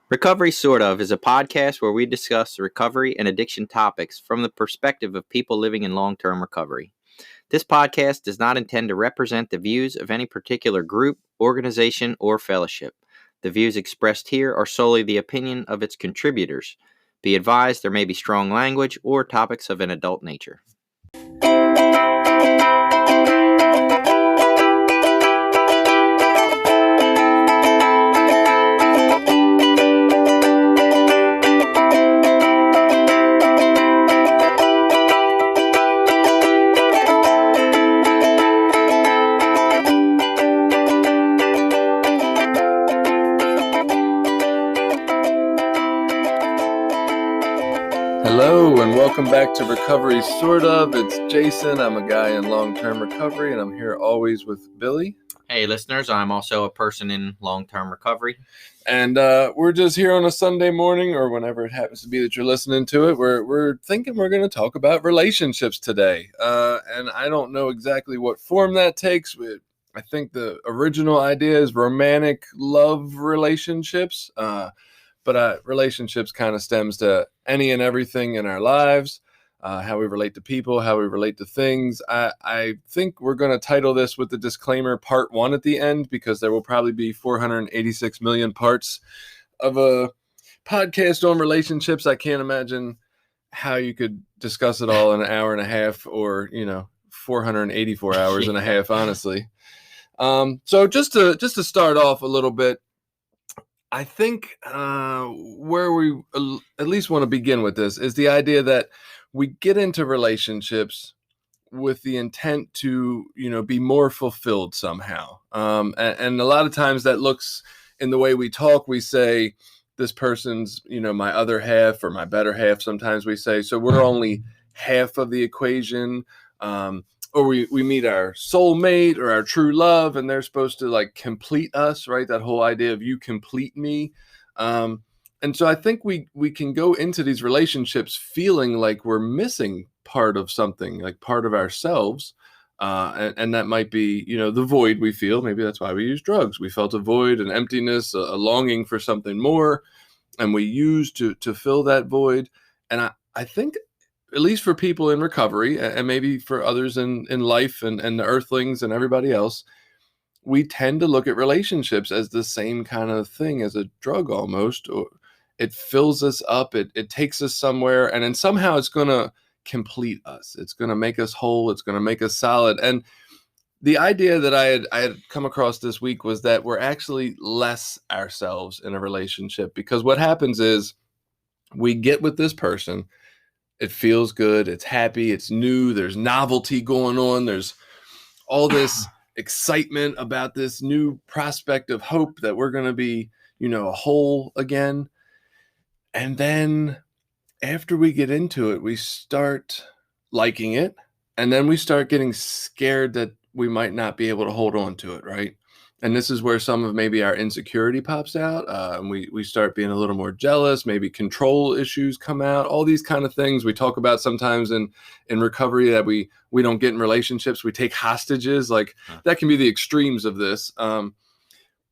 Recovery Sort of is a podcast where we discuss recovery and addiction topics from the perspective of people living in long-term recovery. This podcast does not intend to represent the views of any particular group, organization, or fellowship. The views expressed here are solely the opinion of its contributors. Be advised there may be strong language or topics of an adult nature. Hello and welcome back to Recovery Sort of. It's Jason. I'm a guy in long-term recovery and I'm here always with Billy. Hey listeners, I'm also a person in long-term recovery. And we're just here on a Sunday morning or whenever it happens to be that you're listening to it. We're thinking we're going to talk about relationships today. And I don't know exactly what form that takes. I think the original idea is romantic love relationships. But relationships kind of stems to any and everything in our lives, how we relate to people, how we relate to things. I think we're going to title this with the disclaimer part 1 at the end, because there will probably be 486 million parts of a podcast on relationships. I can't imagine how you could discuss it all in an hour and a half or, 484 hours and a half, honestly. So just to start off a little bit, I think where we at least want to begin with this is the idea that we get into relationships with the intent to, be more fulfilled somehow. And a lot of times that looks in the way we talk. We say this person's, my other half or my better half. Sometimes we say, so we're only half of the equation. Or we meet our soulmate or our true love, and they're supposed to complete us, right? That whole idea of you complete me. And so I think we can go into these relationships feeling like we're missing part of something, like part of ourselves. And that might be, the void we feel. Maybe that's why we use drugs. We felt a void, an emptiness, a longing for something more, and we use to fill that void. And I think, at least for people in recovery, and maybe for others in life and the earthlings and everybody else, we tend to look at relationships as the same kind of thing as a drug almost. Or it fills us up, it takes us somewhere, and then somehow it's going to complete us. It's going to make us whole. It's going to make us solid. And the idea that I had come across this week was that we're actually less ourselves in a relationship, because what happens is we get with this person. It feels good. It's happy. It's new. There's novelty going on. There's all this excitement about this new prospect of hope that we're going to be, whole again. And then after we get into it, we start liking it. And then we start getting scared that we might not be able to hold on to it, right? And this is where some of maybe our insecurity pops out. And we start being a little more jealous. Maybe control issues come out. All these kind of things we talk about sometimes in recovery that we don't get in relationships. We take hostages. That can be the extremes of this. But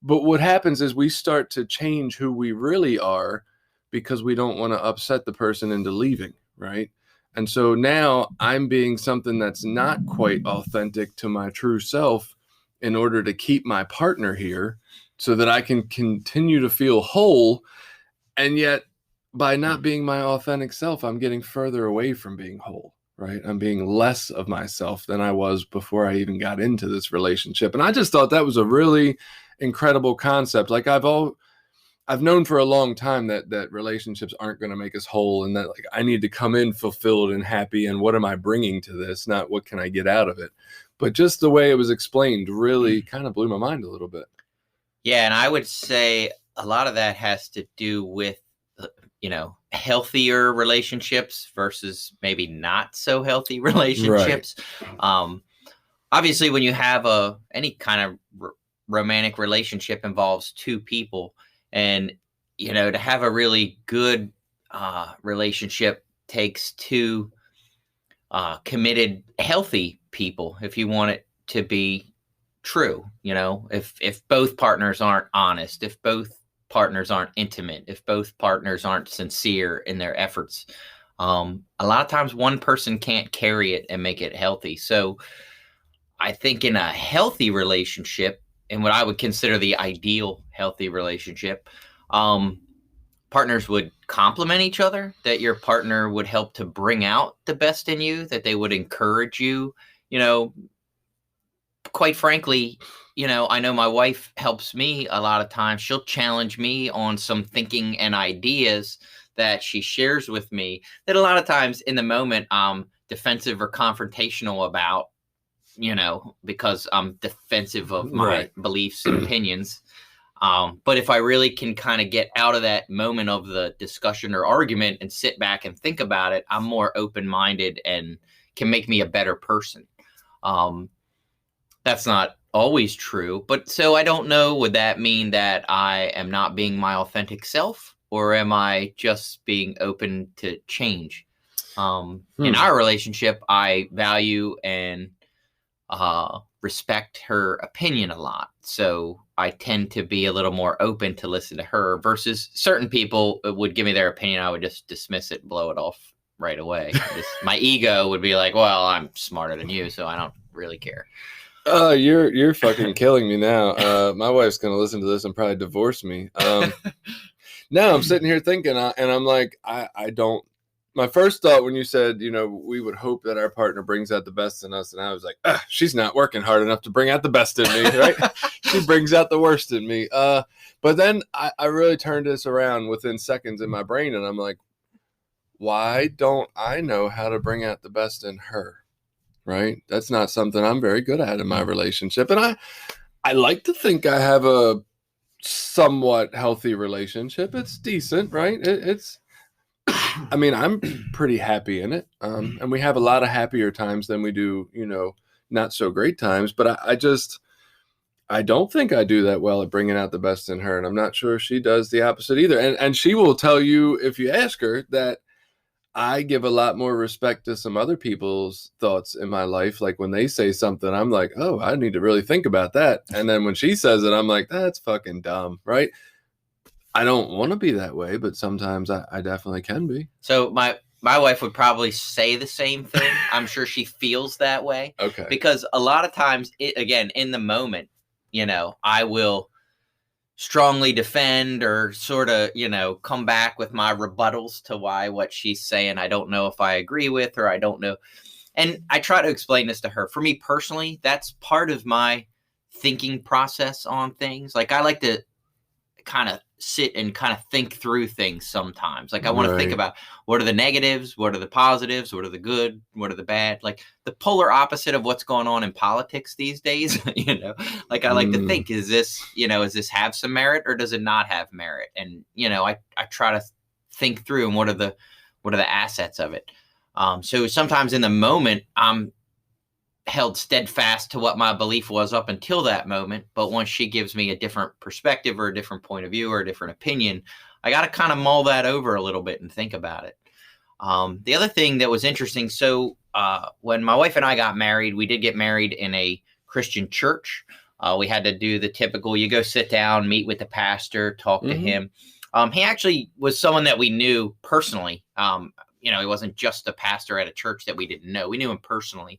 what happens is we start to change who we really are because we don't want to upset the person into leaving, right? And so now I'm being something that's not quite authentic to my true self, in order to keep my partner here so that I can continue to feel whole. And yet by not being my authentic self, I'm getting further away from being whole, right? I'm being less of myself than I was before I even got into this relationship. And I just thought that was a really incredible concept. I've known for a long time that relationships aren't going to make us whole, and that I need to come in fulfilled and happy. And what am I bringing to this? Not what can I get out of it? But just the way it was explained really kind of blew my mind a little bit. Yeah, and I would say a lot of that has to do with, healthier relationships versus maybe not so healthy relationships. Right. Obviously, when you have any kind of romantic relationship involves two people, and, to have a really good relationship takes two committed, healthy people, if you want it to be true. If both partners aren't honest, if both partners aren't intimate, if both partners aren't sincere in their efforts. A lot of times one person can't carry it and make it healthy. So I think in a healthy relationship, and what I would consider the ideal healthy relationship, partners would complement each other, that your partner would help to bring out the best in you, that they would encourage you. Quite frankly, I know my wife helps me a lot of times. She'll challenge me on some thinking and ideas that she shares with me that a lot of times in the moment I'm defensive or confrontational about, because I'm defensive of my beliefs and opinions. But if I really can kind of get out of that moment of the discussion or argument and sit back and think about it, I'm more open-minded and can make me a better person. That's not always true, but so I don't know, would that mean that I am not being my authentic self, or am I just being open to change? In our relationship, I value and respect her opinion a lot. So I tend to be a little more open to listen to her versus certain people would give me their opinion. I would just dismiss it, blow it off right away. My ego would be like, well, I'm smarter than you, so I don't really care. You're fucking killing me now. My wife's gonna listen to this and probably divorce me. Now I'm sitting here thinking, and I'm like, I don't. My first thought when you said, we would hope that our partner brings out the best in us, and I was like, she's not working hard enough to bring out the best in me, right? She brings out the worst in me. But then I really turned this around within seconds in my brain, and I'm like, why don't I know how to bring out the best in her? Right? That's not something I'm very good at in my relationship. And I like to think I have a somewhat healthy relationship. It's decent, right? I'm pretty happy in it. And we have a lot of happier times than we do, not so great times. But I don't think I do that well at bringing out the best in her. And I'm not sure she does the opposite either. And she will tell you, if you ask her, that I give a lot more respect to some other people's thoughts in my life. Like when they say something, I'm like, oh, I need to really think about that. And then when she says it, I'm like, that's fucking dumb, right? I don't want to be that way, but sometimes I definitely can be. So my wife would probably say the same thing. I'm sure she feels that way. Okay. Because a lot of times, again, in the moment, I will strongly defend or sort of, come back with my rebuttals to why what she's saying I don't know if I agree with, or I don't know. And I try to explain this to her. For me personally, that's part of my thinking process on things. Like I like to kind of sit and kind of think through things sometimes. Like I want to think about what are the negatives, what are the positives, what are the good, what are the bad, like the polar opposite of what's going on in politics these days. Like I like to think, is this have some merit or does it not have merit? And, I try to think through and what are the assets of it. So sometimes in the moment, I'm held steadfast to what my belief was up until that moment. But once she gives me a different perspective or a different point of view or a different opinion, I got to kind of mull that over a little bit and think about it. The other thing that was interesting, so when my wife and I got married, we did get married in a Christian church. We had to do the typical, you go sit down, meet with the pastor, talk to him. He actually was someone that we knew personally. He wasn't just a pastor at a church that we didn't know. We knew him personally.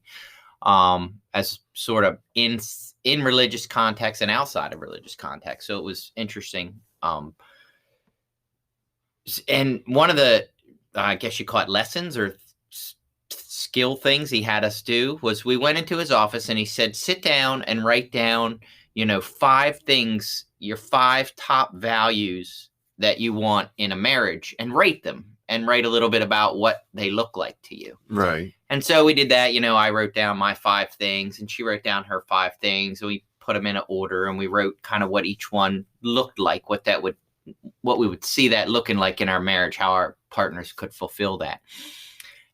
As sort of in religious context and outside of religious context. So it was interesting. And one of the, I guess you call it lessons or skill things he had us do was we went into his office and he said, sit down and write down, 5 things, your 5 top values that you want in a marriage, and rate them. And write a little bit about what they look like to you. Right. And so we did that. I wrote down my 5 things and she wrote down her 5 things. And we put them in an order and we wrote kind of what each one looked like, what we would see that looking like in our marriage, how our partners could fulfill that.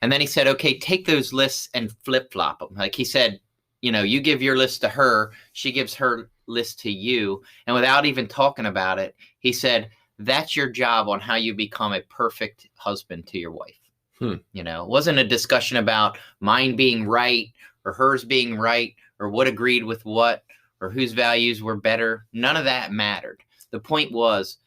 And then he said, okay, take those lists and flip flop them. Like he said, you give your list to her, she gives her list to you. And without even talking about it, he said, that's your job on how you become a perfect husband to your wife. It wasn't a discussion about mine being right or hers being right or what agreed with what or whose values were better. None of that mattered. The point was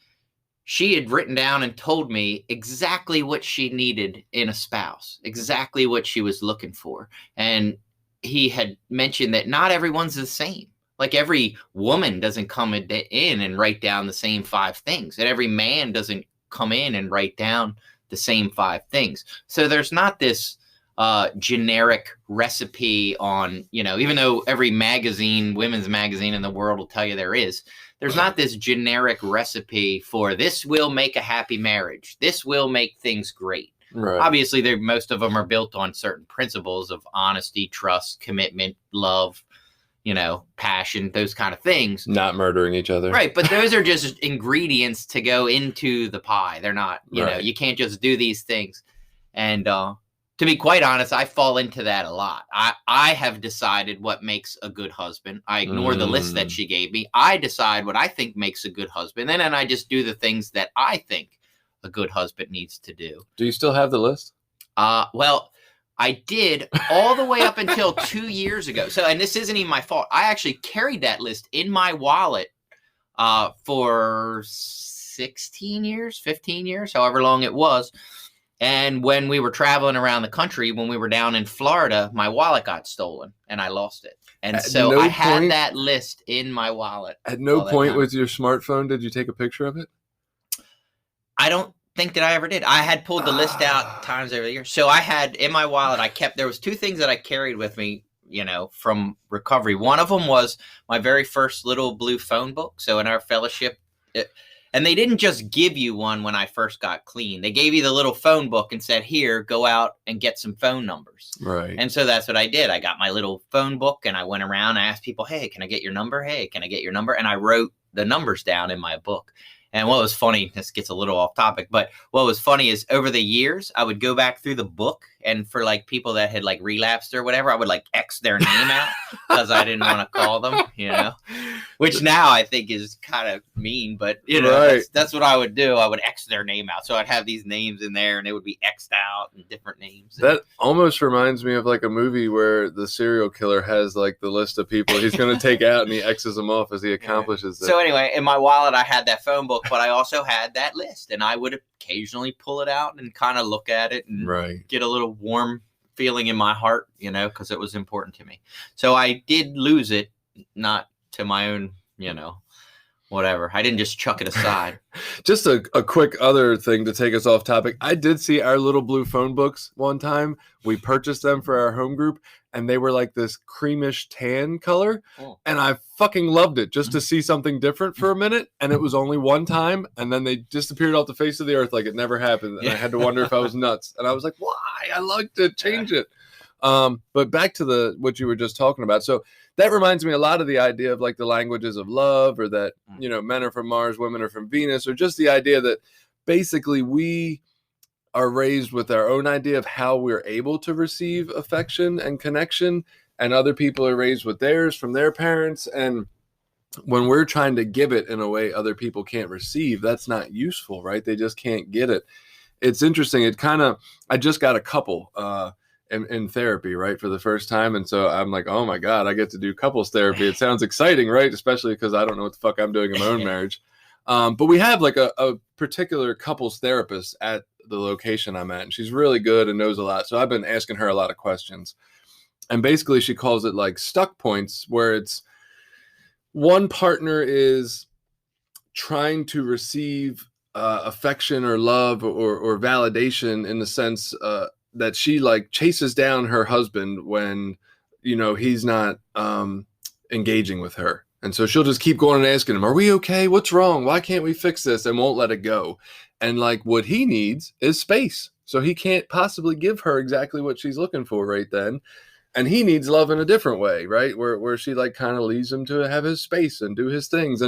she had written down and told me exactly what she needed in a spouse, exactly what she was looking for. And he had mentioned that not everyone's the same. Like every woman doesn't come in and write down the same 5 things, and every man doesn't come in and write down the same 5 things. So there's not this generic recipe on, even though every women's magazine in the world will tell you there's not this generic recipe for this will make a happy marriage. This will make things great. Right. Obviously, most of them are built on certain principles of honesty, trust, commitment, love, passion, those kind of things. Not murdering each other. Right. But those are just ingredients to go into the pie. They're not, you can't just do these things. And to be quite honest, I fall into that a lot. I have decided what makes a good husband. I ignore the list that she gave me. I decide what I think makes a good husband. And then I just do the things that I think a good husband needs to do. Do you still have the list? Well, I did all the way up until 2 years ago. So, and this isn't even my fault. I actually carried that list in my wallet for 16 years, 15 years, however long it was. And when we were traveling around the country, when we were down in Florida, my wallet got stolen and I lost it. And so I had that list in my wallet. At no point with your smartphone did you take a picture of it? I don't think that I ever did. I had pulled the list out times over the years. So I had in my wallet, there was 2 things that I carried with me, from recovery. One of them was my very first little blue phone book. So in our fellowship, and they didn't just give you one when I first got clean. They gave you the little phone book and said, here, go out and get some phone numbers. Right. And so that's what I did. I got my little phone book and I went around and asked people, hey, can I get your number? Hey, can I get your number? And I wrote the numbers down in my book. And what was funny, this gets a little off topic, but what was funny is over the years, I would go back through the book, and for like people that had like relapsed or whatever, I would like X their name out because I didn't want to call them, which now I think is kind of mean, but right. that's what I would do. I would X their name out. So I'd have these names in there and they would be X'd out and different names. That almost reminds me of like a movie where the serial killer has like the list of people he's going to take out and he X's them off as he accomplishes it. So anyway, in my wallet, I had that phone book, but I also had that list, and I would occasionally pull it out and kind of look at it and get a little warm feeling in my heart, because it was important to me. So I did lose it, not to my own, whatever. I didn't just chuck it aside. Just a quick other thing to take us off topic. I did see our little blue phone books one time. We purchased them for our home group, and they were like this creamish tan color. Oh. And I fucking loved it just to see something different for a minute. And it was only one time, and then they disappeared off the face of the earth like it never happened. And I had to wonder if I was nuts. And I was like, why? I like to change it. But back to what you were just talking about. So that reminds me a lot of the idea of like the languages of love, or that, men are from Mars, women are from Venus, or just the idea that basically we are raised with our own idea of how we're able to receive affection and connection, and other people are raised with theirs from their parents. And when we're trying to give it in a way other people can't receive, that's not useful, right? They just can't get it. It's interesting. I just got a couple, in therapy, right, for the first time. And so I'm like, oh my God, I get to do couples therapy. It sounds exciting, right? Especially because I don't know what the fuck I'm doing in my own marriage. But we have like a particular couples therapist at the location I'm at, and she's really good and knows a lot. So I've been asking her a lot of questions. And basically she calls it like stuck points, where it's one partner is trying to receive affection or love or validation in the sense that she like chases down her husband when, he's not engaging with her. And so she'll just keep going and asking him, are we okay? What's wrong? Why can't we fix this? And won't let it go. And like what he needs is space. So he can't possibly give her exactly what she's looking for right then. And he needs love in a different way, right? Where she like kind of leaves him to have his space and do his things.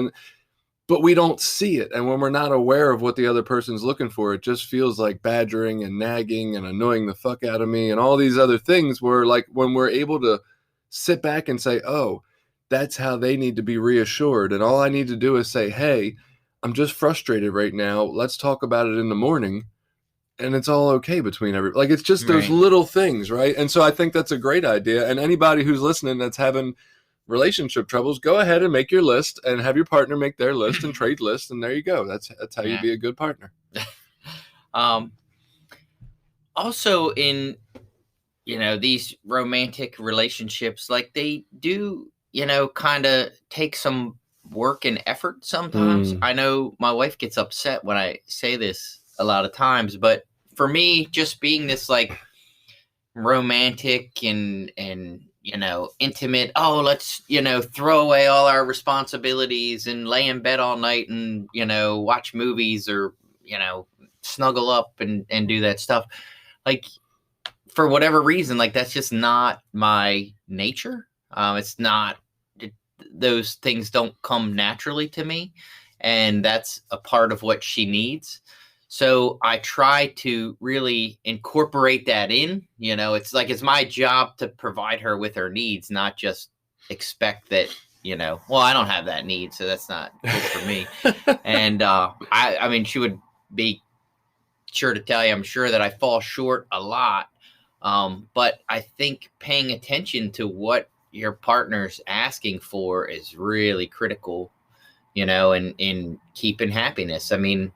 But we don't see it. And when we're not aware of what the other person's looking for, it just feels like badgering and nagging and annoying the fuck out of me and all these other things, where like when we're able to sit back and say, oh, that's how they need to be reassured. And all I need to do is say, hey, I'm just frustrated right now. Let's talk about it in the morning. And it's all okay between everybody. Like, it's just those little things, right? And so I think that's a great idea. And anybody who's listening that's having relationship troubles, go ahead and make your list and have your partner make their list and trade lists, and there you go. That's how you be a good partner. Also in, these romantic relationships, like they do, kind of take some work and effort sometimes. I know my wife gets upset when I say this a lot of times, but for me, just being this like romantic and intimate, oh, let's throw away all our responsibilities and lay in bed all night and watch movies or snuggle up and do that stuff, like for whatever reason, like that's just not my nature. It's not, those things don't come naturally to me, and that's a part of what she needs. So I try to really incorporate that in. It's like it's my job to provide her with her needs, not just expect that, well, I don't have that need, so that's not good for me. And I mean, she would be sure to tell you, I'm sure, that I fall short a lot. But I think paying attention to what your partner's asking for is really critical, in keeping happiness. I mean,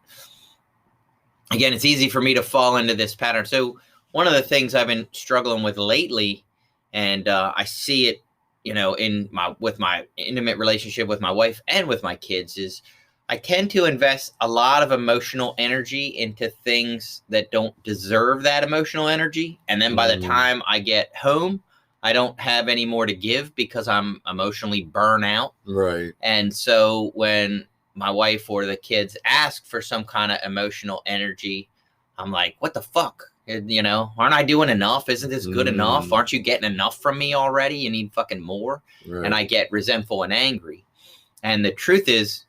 again, it's easy for me to fall into this pattern. So one of the things I've been struggling with lately, and I see it, with my intimate relationship with my wife and with my kids, is I tend to invest a lot of emotional energy into things that don't deserve that emotional energy. And then by the time I get home, I don't have any more to give because I'm emotionally burnt out. Right. And so when my wife or the kids ask for some kind of emotional energy, I'm like, what the fuck? Aren't I doing enough? Isn't this good enough? Aren't you getting enough from me already? You need fucking more. Right. And I get resentful and angry. And the truth is,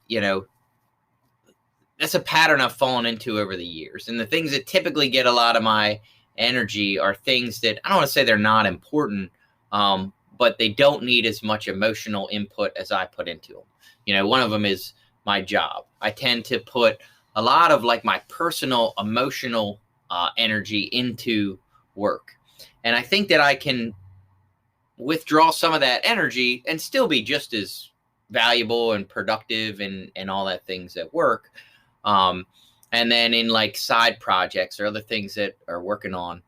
that's a pattern I've fallen into over the years. And the things that typically get a lot of my energy are things that I don't want to say they're not important, but they don't need as much emotional input as I put into them. One of them is my job. I tend to put a lot of like my personal emotional energy into work. And I think that I can withdraw some of that energy and still be just as valuable and productive and all that things at work. And then in like side projects or other things that are working on,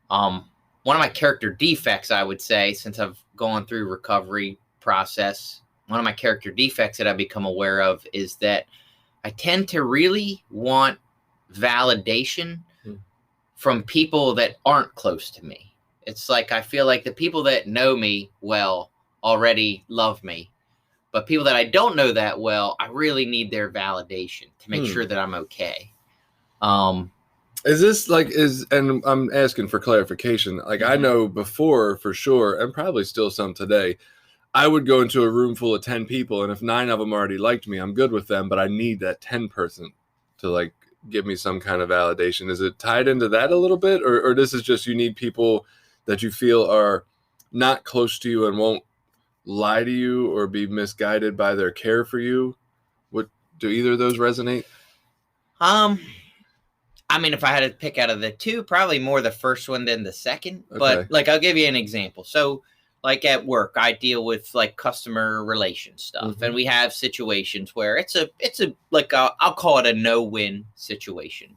one of my character defects, I would say, since I've gone through recovery process, one of my character defects that I've become aware of is that I tend to really want validation from people that aren't close to me. It's like, I feel like the people that know me well already love me. But people that I don't know that well, I really need their validation to make sure that I'm okay. Is this like, and I'm asking for clarification. Like I know before for sure, and probably still some today, I would go into a room full of 10 people, and if 9 of them already liked me, I'm good with them, but I need that 10 person to like give me some kind of validation. Is it tied into that a little bit? Or this is just, you need people that you feel are not close to you and won't lie to you or be misguided by their care for you? What do either of those resonate? I mean, if I had to pick out of the two, probably more the first one than the second. Okay. But like, I'll give you an example. So like at work, I deal with like customer relation stuff, and we have situations where it's a like I'll call it a no-win situation.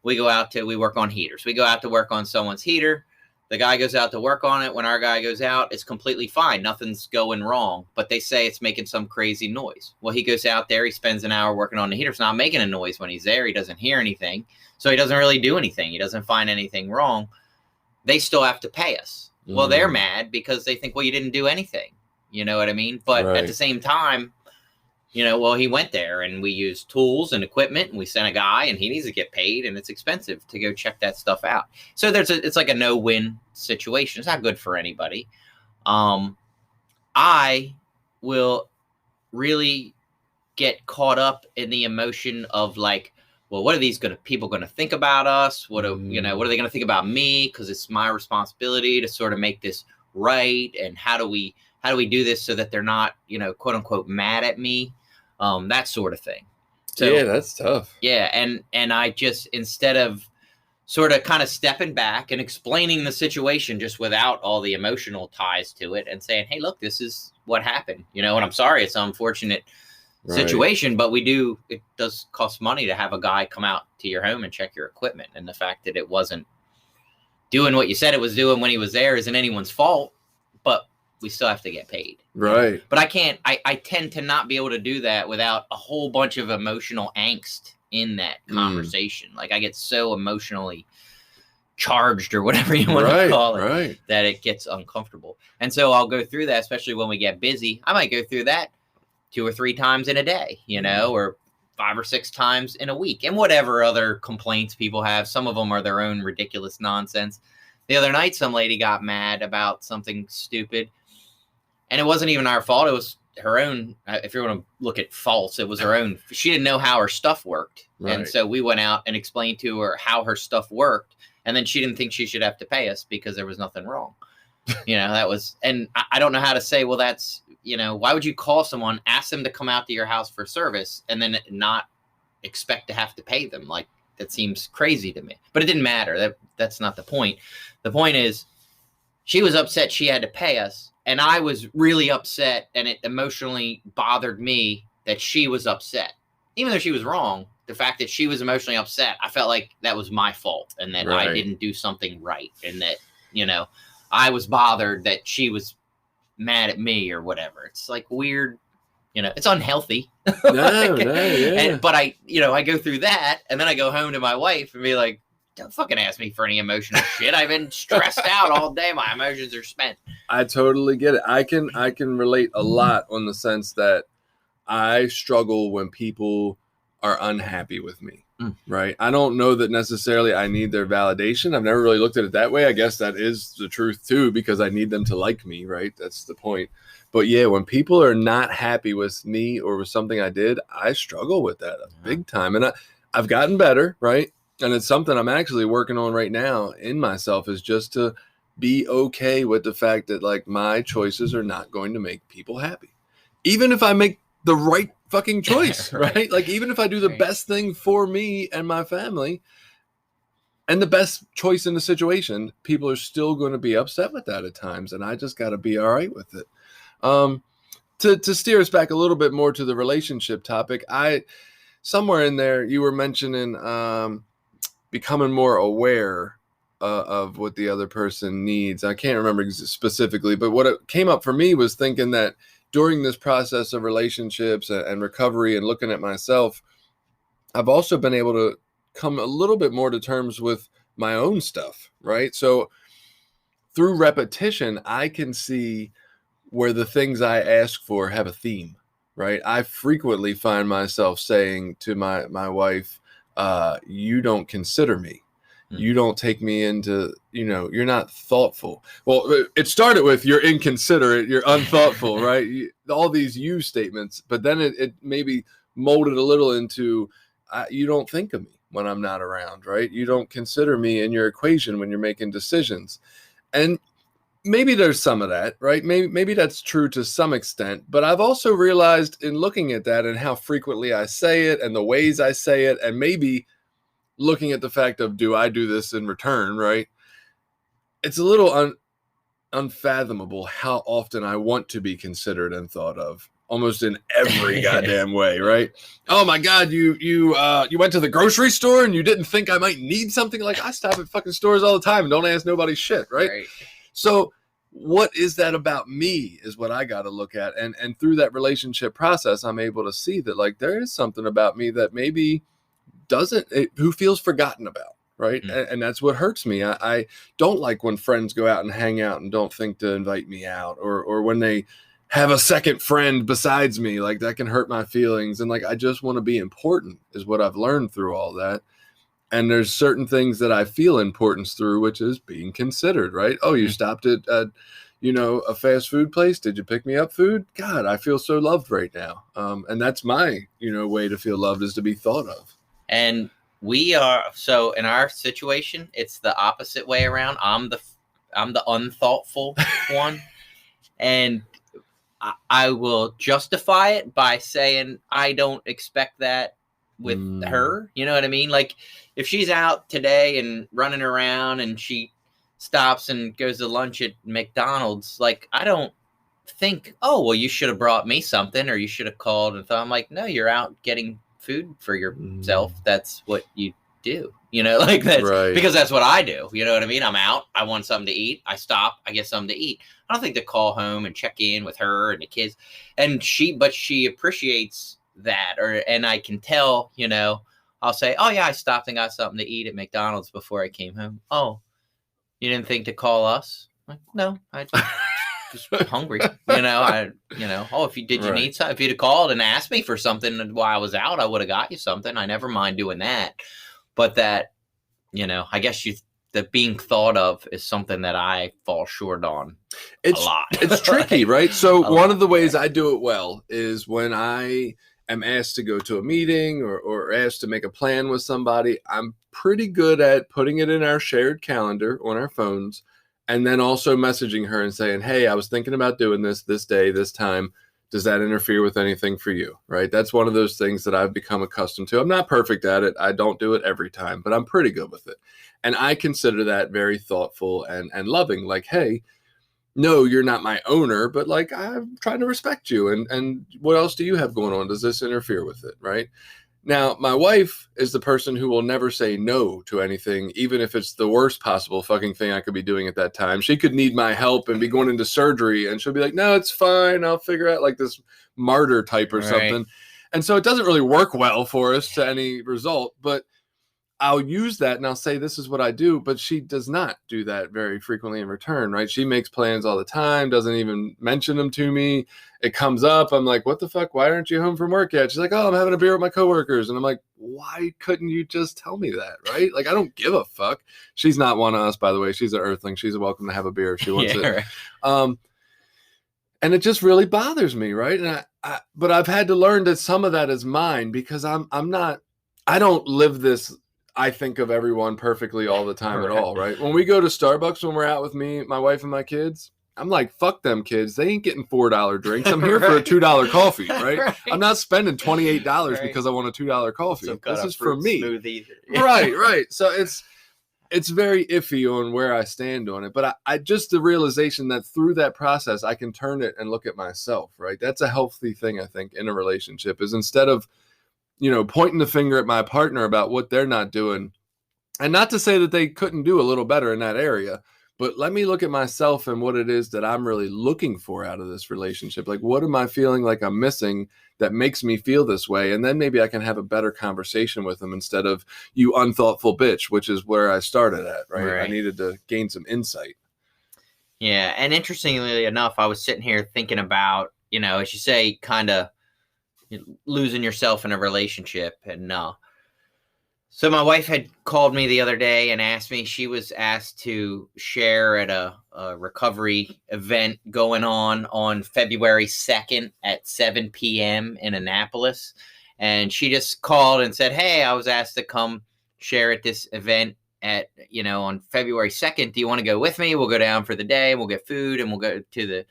We work on heaters. We go out to work on someone's heater. The guy goes out to work on it. When our guy goes out, it's completely fine. Nothing's going wrong. But they say it's making some crazy noise. Well, he goes out there. He spends an hour working on the heater. It's not making a noise when he's there. He doesn't hear anything. So he doesn't really do anything. He doesn't find anything wrong. They still have to pay us. Well, they're mad because they think, well, you didn't do anything. You know what I mean? But at the same time, well, he went there and we used tools and equipment and we sent a guy and he needs to get paid and it's expensive to go check that stuff out. So it's like a no-win situation. It's not good for anybody. I will really get caught up in the emotion of like, well, what are these people going to think about us? What are they going to think about me? Because it's my responsibility to sort of make this right. And how do we do this so that they're not, quote unquote, mad at me? That sort of thing. So, yeah, that's tough. Yeah. And I just, instead of sort of kind of stepping back and explaining the situation just without all the emotional ties to it and saying, hey, look, this is what happened, and I'm sorry, it's an unfortunate situation, but it does cost money to have a guy come out to your home and check your equipment. And the fact that it wasn't doing what you said it was doing when he was there isn't anyone's fault, but we still have to get paid. Right. But I tend to not be able to do that without a whole bunch of emotional angst in that conversation. Like I get so emotionally charged or whatever you want to call it, that it gets uncomfortable. And so I'll go through that, especially when we get busy. I might go through that 2 or 3 times in a day, or 5 or 6 times in a week, and whatever other complaints people have. Some of them are their own ridiculous nonsense. The other night, some lady got mad about something stupid, and it wasn't even our fault. It was her own. If you're going to look at faults, it was her own. She didn't know how her stuff worked. And so we went out and explained to her how her stuff worked. And then she didn't think she should have to pay us because there was nothing wrong. That was, and I don't know how to say, well, that's, why would you call someone, ask them to come out to your house for service, and then not expect to have to pay them? Like, that seems crazy to me. But it didn't matter. That's not the point. The point is, she was upset she had to pay us. And I was really upset, and it emotionally bothered me that she was upset. Even though she was wrong, the fact that she was emotionally upset, I felt like that was my fault and that I didn't do something right. And that, I was bothered that she was mad at me or whatever. It's like weird, it's unhealthy. But I go through that, and then I go home to my wife and be like, don't fucking ask me for any emotional shit. I've been stressed out all day. My emotions are spent. I totally get it. I can relate a lot on the sense that I struggle when people are unhappy with me, right? I don't know that necessarily I need their validation. I've never really looked at it that way. I guess that is the truth too, because I need them to like me, right? That's the point. But yeah, when people are not happy with me or with something I did, I struggle with that big time. And I've gotten better, right? And it's something I'm actually working on right now in myself, is just to be okay with the fact that like my choices are not going to make people happy. Even if I make the right fucking choice, right? Like even if I do the best thing for me and my family and the best choice in the situation, people are still going to be upset with that at times. And I just got to be all right with it. To steer us back a little bit more to the relationship topic, somewhere in there, you were mentioning, becoming more aware of what the other person needs. I can't remember specifically, but what it came up for me was thinking that during this process of relationships and recovery and looking at myself, I've also been able to come a little bit more to terms with my own stuff, right? So through repetition, I can see where the things I ask for have a theme, right? I frequently find myself saying to my wife, you don't consider me. You don't take me into, you're not thoughtful. Well, it started with you're inconsiderate, you're unthoughtful, right? All these you statements, but then it maybe molded a little into you don't think of me when I'm not around, right? You don't consider me in your equation when you're making decisions. And maybe there's some of that, right? Maybe that's true to some extent, but I've also realized in looking at that and how frequently I say it and the ways I say it, and maybe looking at the fact of, do I do this in return, right? It's a little unfathomable how often I want to be considered and thought of, almost in every goddamn way, right? Oh my God, you went to the grocery store and you didn't think I might need something? Like, I stop at fucking stores all the time and don't ask nobody shit, right? So what is that about me is what I got to look at. And through that relationship process, I'm able to see that like there is something about me that maybe who feels forgotten about, right? And that's what hurts me. I don't like when friends go out and hang out and don't think to invite me out, or when they have a second friend besides me, like that can hurt my feelings. And like, I just want to be important is what I've learned through all that. And there's certain things that I feel importance through, which is being considered, right? Oh, you stopped at a fast food place. Did you pick me up food? God, I feel so loved right now. And that's my, way to feel loved, is to be thought of. And so in our situation, it's the opposite way around. I'm the unthoughtful one. And I will justify it by saying, I don't expect that with her. You know what I mean? Like if she's out today and running around and she stops and goes to lunch at McDonald's, like I don't think, oh, well, you should have brought me something or you should have called and thought. I'm like, no, you're out getting food for yourself. That's what you do, like that's because that's what I do. You know what I mean? I'm out. I want something to eat. I stop. I get something to eat. I don't think to call home and check in with her and the kids. And but she appreciates that. And I can tell, I'll say, oh yeah, I stopped and got something to eat at McDonald's before I came home. Oh, you didn't think to call us? I'm like, no, I just hungry. Oh, if you need something, if you'd have called and asked me for something while I was out, I would have got you something. I never mind doing that. But that, I guess the being thought of is something that I fall short on a lot. It's tricky, right? So one of the ways I do it well is when I am asked to go to a meeting or asked to make a plan with somebody, I'm pretty good at putting it in our shared calendar on our phones and then also messaging her and saying, hey, I was thinking about doing this day, this time. Does that interfere with anything for you, right? That's one of those things that I've become accustomed to. I'm not perfect at it. I don't do it every time, but I'm pretty good with it. And I consider that very thoughtful and loving. Like, hey, no, you're not my owner, but like, I'm trying to respect you. And what else do you have going on? Does this interfere with it, right? Now, my wife is the person who will never say no to anything, even if it's the worst possible fucking thing I could be doing at that time. She could need my help and be going into surgery, and she'll be like, no, it's fine. I'll figure out, like this martyr type or something. And so it doesn't really work well for us to any result, but I'll use that and I'll say, this is what I do, but she does not do that very frequently in return, right? She makes plans all the time, doesn't even mention them to me. It comes up. I'm like, what the fuck? Why aren't you home from work yet? She's like, oh, I'm having a beer with my coworkers. And I'm like, why couldn't you just tell me that, right? Like, I don't give a fuck. She's not one of us, by the way. She's an earthling. She's welcome to have a beer if she wants it. Right. And it just really bothers me, right? And but I've had to learn that some of that is mine because I don't live this I think of everyone perfectly all the time at all, right? When we go to Starbucks, when we're out with me, my wife and my kids, I'm like, fuck them kids. They ain't getting $4 drinks. I'm here for a $2 coffee, right? I'm not spending $28 because I want a $2 coffee. This is for me. Right. So it's very iffy on where I stand on it. But I just the realization that through that process, I can turn it and look at myself, right? That's a healthy thing, I think, in a relationship is instead of pointing the finger at my partner about what they're not doing. And not to say that they couldn't do a little better in that area, but let me look at myself and what it is that I'm really looking for out of this relationship. Like, what am I feeling like I'm missing that makes me feel this way? And then maybe I can have a better conversation with them instead of you unthoughtful bitch, which is where I started at, right? I needed to gain some insight. Yeah. And interestingly enough, I was sitting here thinking about, as you say, kind of losing yourself in a relationship. And so my wife had called me the other day and asked me, she was asked to share at a recovery event going on February 2nd at 7 p.m. in Annapolis. And she just called and said, hey, I was asked to come share at this event at, on February 2nd. Do you want to go with me? We'll go down for the day. We'll get food and we'll go to the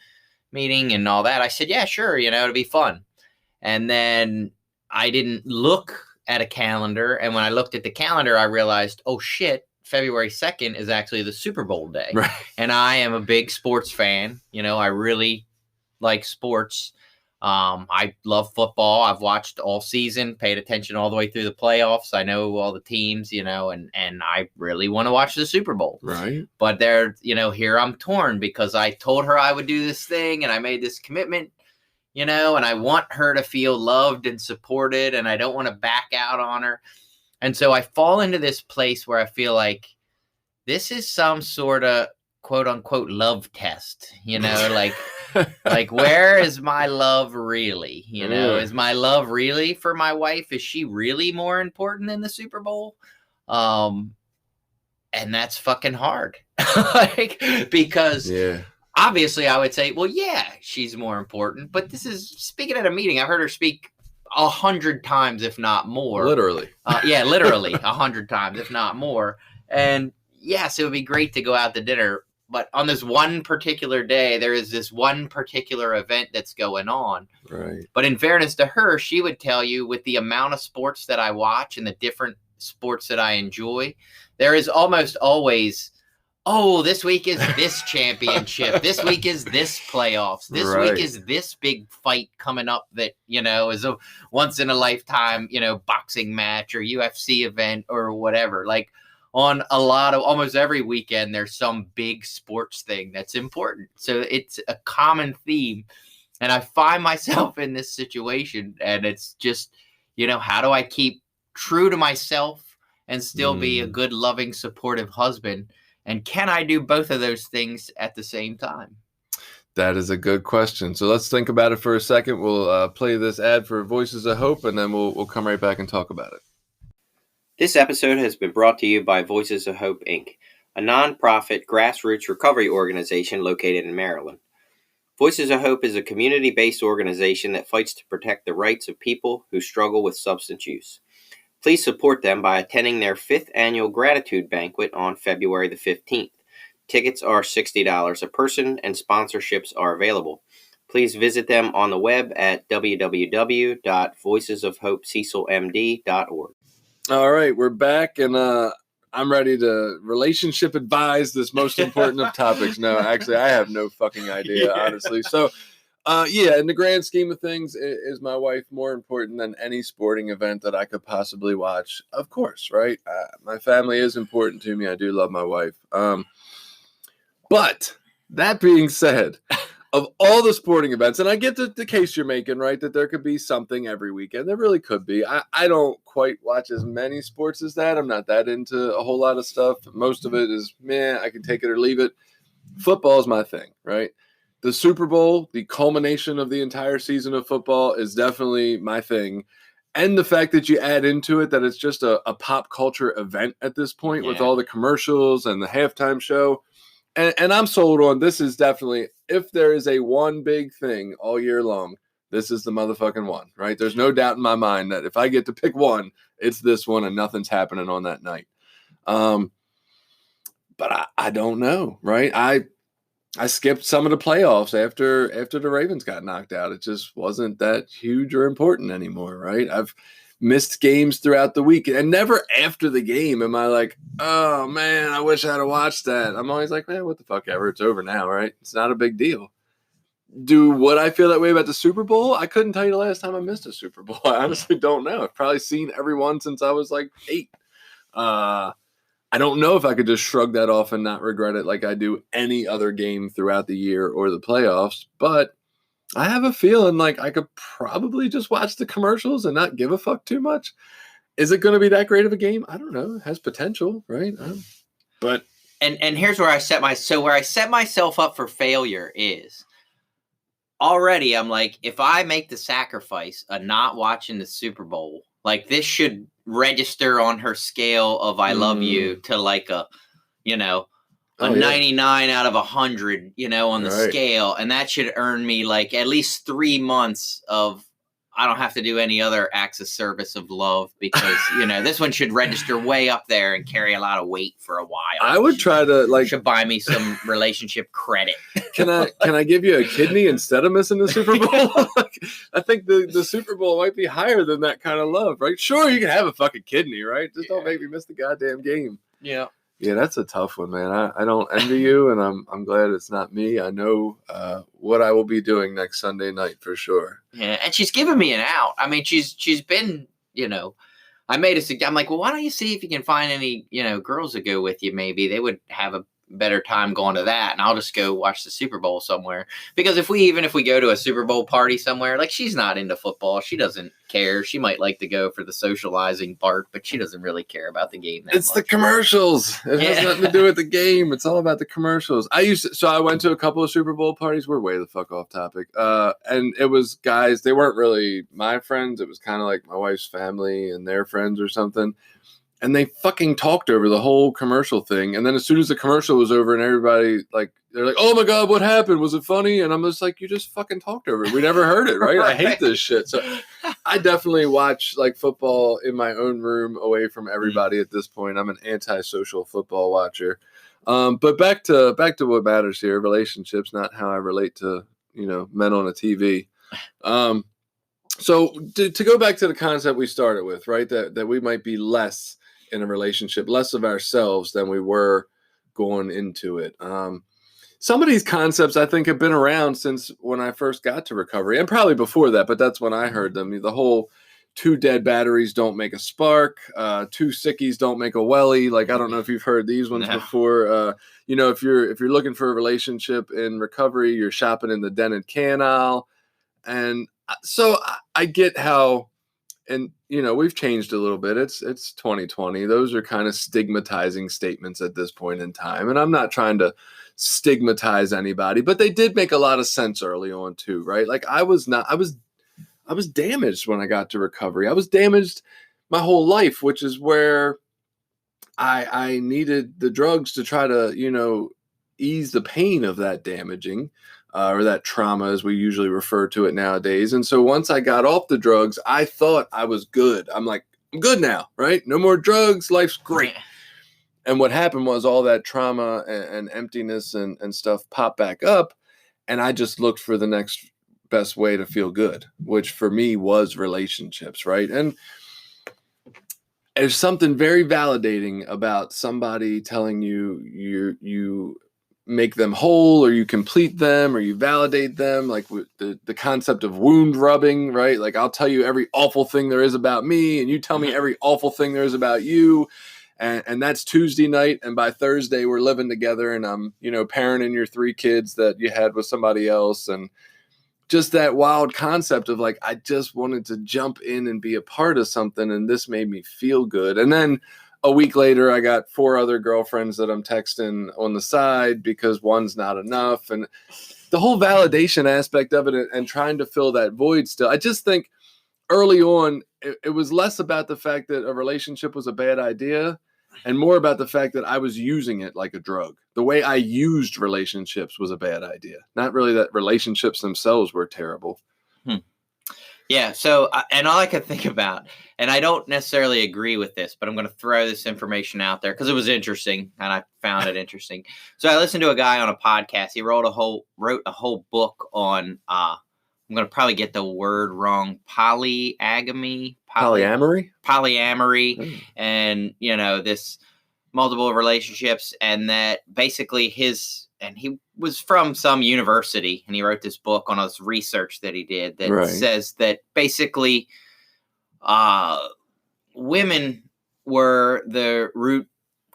meeting and all that. I said, yeah, sure. It'll be fun. And then I didn't look at a calendar. And when I looked at the calendar, I realized, oh, shit, February 2nd is actually the Super Bowl day. Right. And I am a big sports fan. I really like sports. I love football. I've watched all season, paid attention all the way through the playoffs. I know all the teams, and I really want to watch the Super Bowl. Right. But here I'm torn because I told her I would do this thing and I made this commitment. And I want her to feel loved and supported, and I don't want to back out on her. And so I fall into this place where I feel like this is some sort of quote unquote love test, like where is my love really? Is my love really for my wife? Is she really more important than the Super Bowl? And that's fucking hard. Because obviously, I would say, well, yeah, she's more important. But this is speaking at a meeting. I've heard her speak 100 times, if not more. Literally. Literally 100 times, if not more. And yes, it would be great to go out to dinner. but on this one particular day, there is this one particular event that's going on. Right. But in fairness to her, she would tell you, with the amount of sports that I watch and the different sports that I enjoy, there is almost always, oh, this week is this championship. This week is this playoffs. This Right. week is this big fight coming up that, is a once in a lifetime, boxing match or UFC event or whatever. Like, on almost every weekend, there's some big sports thing that's important. So it's a common theme. And I find myself in this situation, and it's just, how do I keep true to myself and still be a good, loving, supportive husband? And can I do both of those things at the same time? That is a good question. So let's think about it for a second. We'll play this ad for Voices of Hope, and then we'll come right back and talk about it. This episode has been brought to you by Voices of Hope, Inc., a nonprofit grassroots recovery organization located in Maryland. Voices of Hope is a community-based organization that fights to protect the rights of people who struggle with substance use. Please support them by attending their 5th annual gratitude banquet on February the 15th. Tickets are $60 a person, and sponsorships are available. Please visit them on the web at www.voicesofhopececilmd.org. All right, we're back, and I'm ready to relationship advise this most important of topics. No, actually, I have no fucking idea, honestly. So, in the grand scheme of things, is my wife more important than any sporting event that I could possibly watch? Of course, right? My family is important to me. I do love my wife. But that being said, of all the sporting events, and I get the case you're making, right, that there could be something every weekend. There really could be. I don't quite watch as many sports as that. I'm not that into a whole lot of stuff. Most of it is, I can take it or leave it. Football is my thing, right? The Super Bowl, the culmination of the entire season of football, is definitely my thing. And the fact that you add into it that it's just a pop culture event at this point with all the commercials and the halftime show. And I'm sold on this is definitely, if there is a one big thing all year long, this is the motherfucking one, right? There's no doubt in my mind that if I get to pick one, it's this one and nothing's happening on that night. But I don't know, right? I skipped some of the playoffs after the Ravens got knocked out. It just wasn't that huge or important anymore, right? I've missed games throughout the week, and never after the game am I like, oh man, I wish I'd have watched that. I'm always like, man, what the fuck ever, it's over now, right? It's not a big deal. Would I feel that way about the Super Bowl? I couldn't tell you the last time I missed a Super Bowl. I honestly don't know. I've probably seen every one since I was like 8. I don't know if I could just shrug that off and not regret it like I do any other game throughout the year or the playoffs, but I have a feeling like I could probably just watch the commercials and not give a fuck too much. Is it going to be that great of a game? I don't know. It has potential, right? But and here's where I set myself up for failure is already. I'm like, if I make the sacrifice of not watching the Super Bowl, like this should register on her scale of I love you to like a 99 out of 100, on the scale. And that should earn me like at least 3 months of, I don't have to do any other acts of service of love because, this one should register way up there and carry a lot of weight for a while. I would try to should buy me some relationship credit. Can I give you a kidney instead of missing the Super Bowl? I think the Super Bowl might be higher than that kind of love, right? Sure, you can have a fucking kidney, right? Just don't make me miss the goddamn game. Yeah. Yeah, that's a tough one, man. I don't envy you, and I'm glad it's not me. I know what I will be doing next Sunday night for sure. Yeah, and she's given me an out. I mean, she's been, I made a suggestion. I'm like, well, why don't you see if you can find any, girls to go with you? Maybe they would have a better time going to that, and I'll just go watch the Super Bowl somewhere. Because if we go to a Super Bowl party somewhere, like she's not into football, she doesn't care. She might like to go for the socializing part, but she doesn't really care about the game that much. The commercials. It has nothing to do with the game. It's all about the commercials. I went to a couple of Super Bowl parties. We're way the fuck off topic. And it was guys, they weren't really my friends. It was kind of like my wife's family and their friends or something. And they fucking talked over the whole commercial thing. And then as soon as the commercial was over and everybody like they're like, oh my God, what happened? Was it funny? And I'm just like, you just fucking talked over it. We never heard it, right? I hate this shit. So I definitely watch like football in my own room away from everybody at this point. I'm an antisocial football watcher. But back to what matters here, relationships, not how I relate to, men on a TV. So to go back to the concept we started with, right, that we might be less in a relationship, less of ourselves than we were going into it. Some of these concepts I think have been around since when I first got to recovery, and probably before that, but that's when I heard them. The whole 2 dead batteries don't make a spark, 2 sickies don't make a welly. Like, I don't know if you've heard these ones before. If you're looking for a relationship in recovery, you're shopping in the dented can aisle. And so I get how, and we've changed a little bit. It's 2020. Those are kind of stigmatizing statements at this point in time. And I'm not trying to stigmatize anybody, but they did make a lot of sense early on too, right? Like I was damaged when I got to recovery. I was damaged my whole life, which is where I needed the drugs to try to, ease the pain of that damaging. Or that trauma, as we usually refer to it nowadays. And so once I got off the drugs, I thought I was good. I'm like, I'm good now, right? No more drugs. Life's great. And what happened was all that trauma and emptiness and stuff popped back up. And I just looked for the next best way to feel good, which for me was relationships, right? And there's something very validating about somebody telling you make them whole, or you complete them, or you validate them, like the concept of wound rubbing, right? Like I'll tell you every awful thing there is about me, and you tell me every awful thing there is about you, and that's Tuesday night, and by Thursday we're living together, and I'm parenting your 3 kids that you had with somebody else. And just that wild concept of like, I just wanted to jump in and be a part of something, and this made me feel good. And then a week later, I got 4 other girlfriends that I'm texting on the side because one's not enough. And the whole validation aspect of it and trying to fill that void still. I just think early on, it was less about the fact that a relationship was a bad idea and more about the fact that I was using it like a drug. The way I used relationships was a bad idea. Not really that relationships themselves were terrible. Yeah. So, and all I could think about, and I don't necessarily agree with this, but I'm going to throw this information out there because it was interesting and I found it interesting. So I listened to a guy on a podcast. He wrote a whole book on, I'm going to probably get the word wrong, polyamory, and, this multiple relationships, and that basically he was from some university, and he wrote this book on his research that he did that says that basically women were the root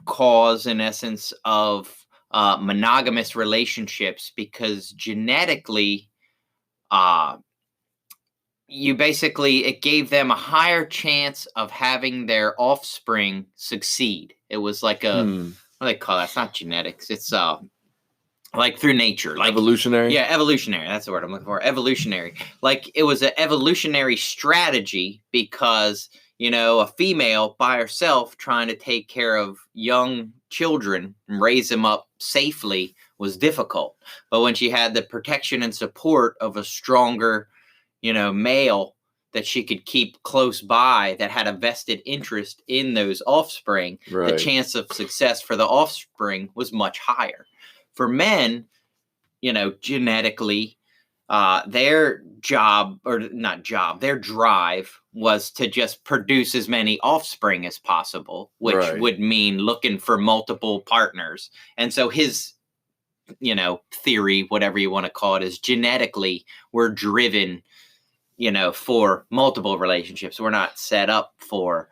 cause, in essence, of monogamous relationships because genetically, it gave them a higher chance of having their offspring succeed. It was like what do they call that? It's not genetics. It's like through nature, like evolutionary. Yeah, evolutionary. That's the word I'm looking for. Evolutionary. Like it was an evolutionary strategy because, a female by herself trying to take care of young children and raise them up safely was difficult. But when she had the protection and support of a stronger, male that she could keep close by that had a vested interest in those offspring, the chance of success for the offspring was much higher. For men, genetically, their drive was to just produce as many offspring as possible, which would mean looking for multiple partners. And so his, theory, whatever you want to call it, is genetically we're driven, for multiple relationships. We're not set up for,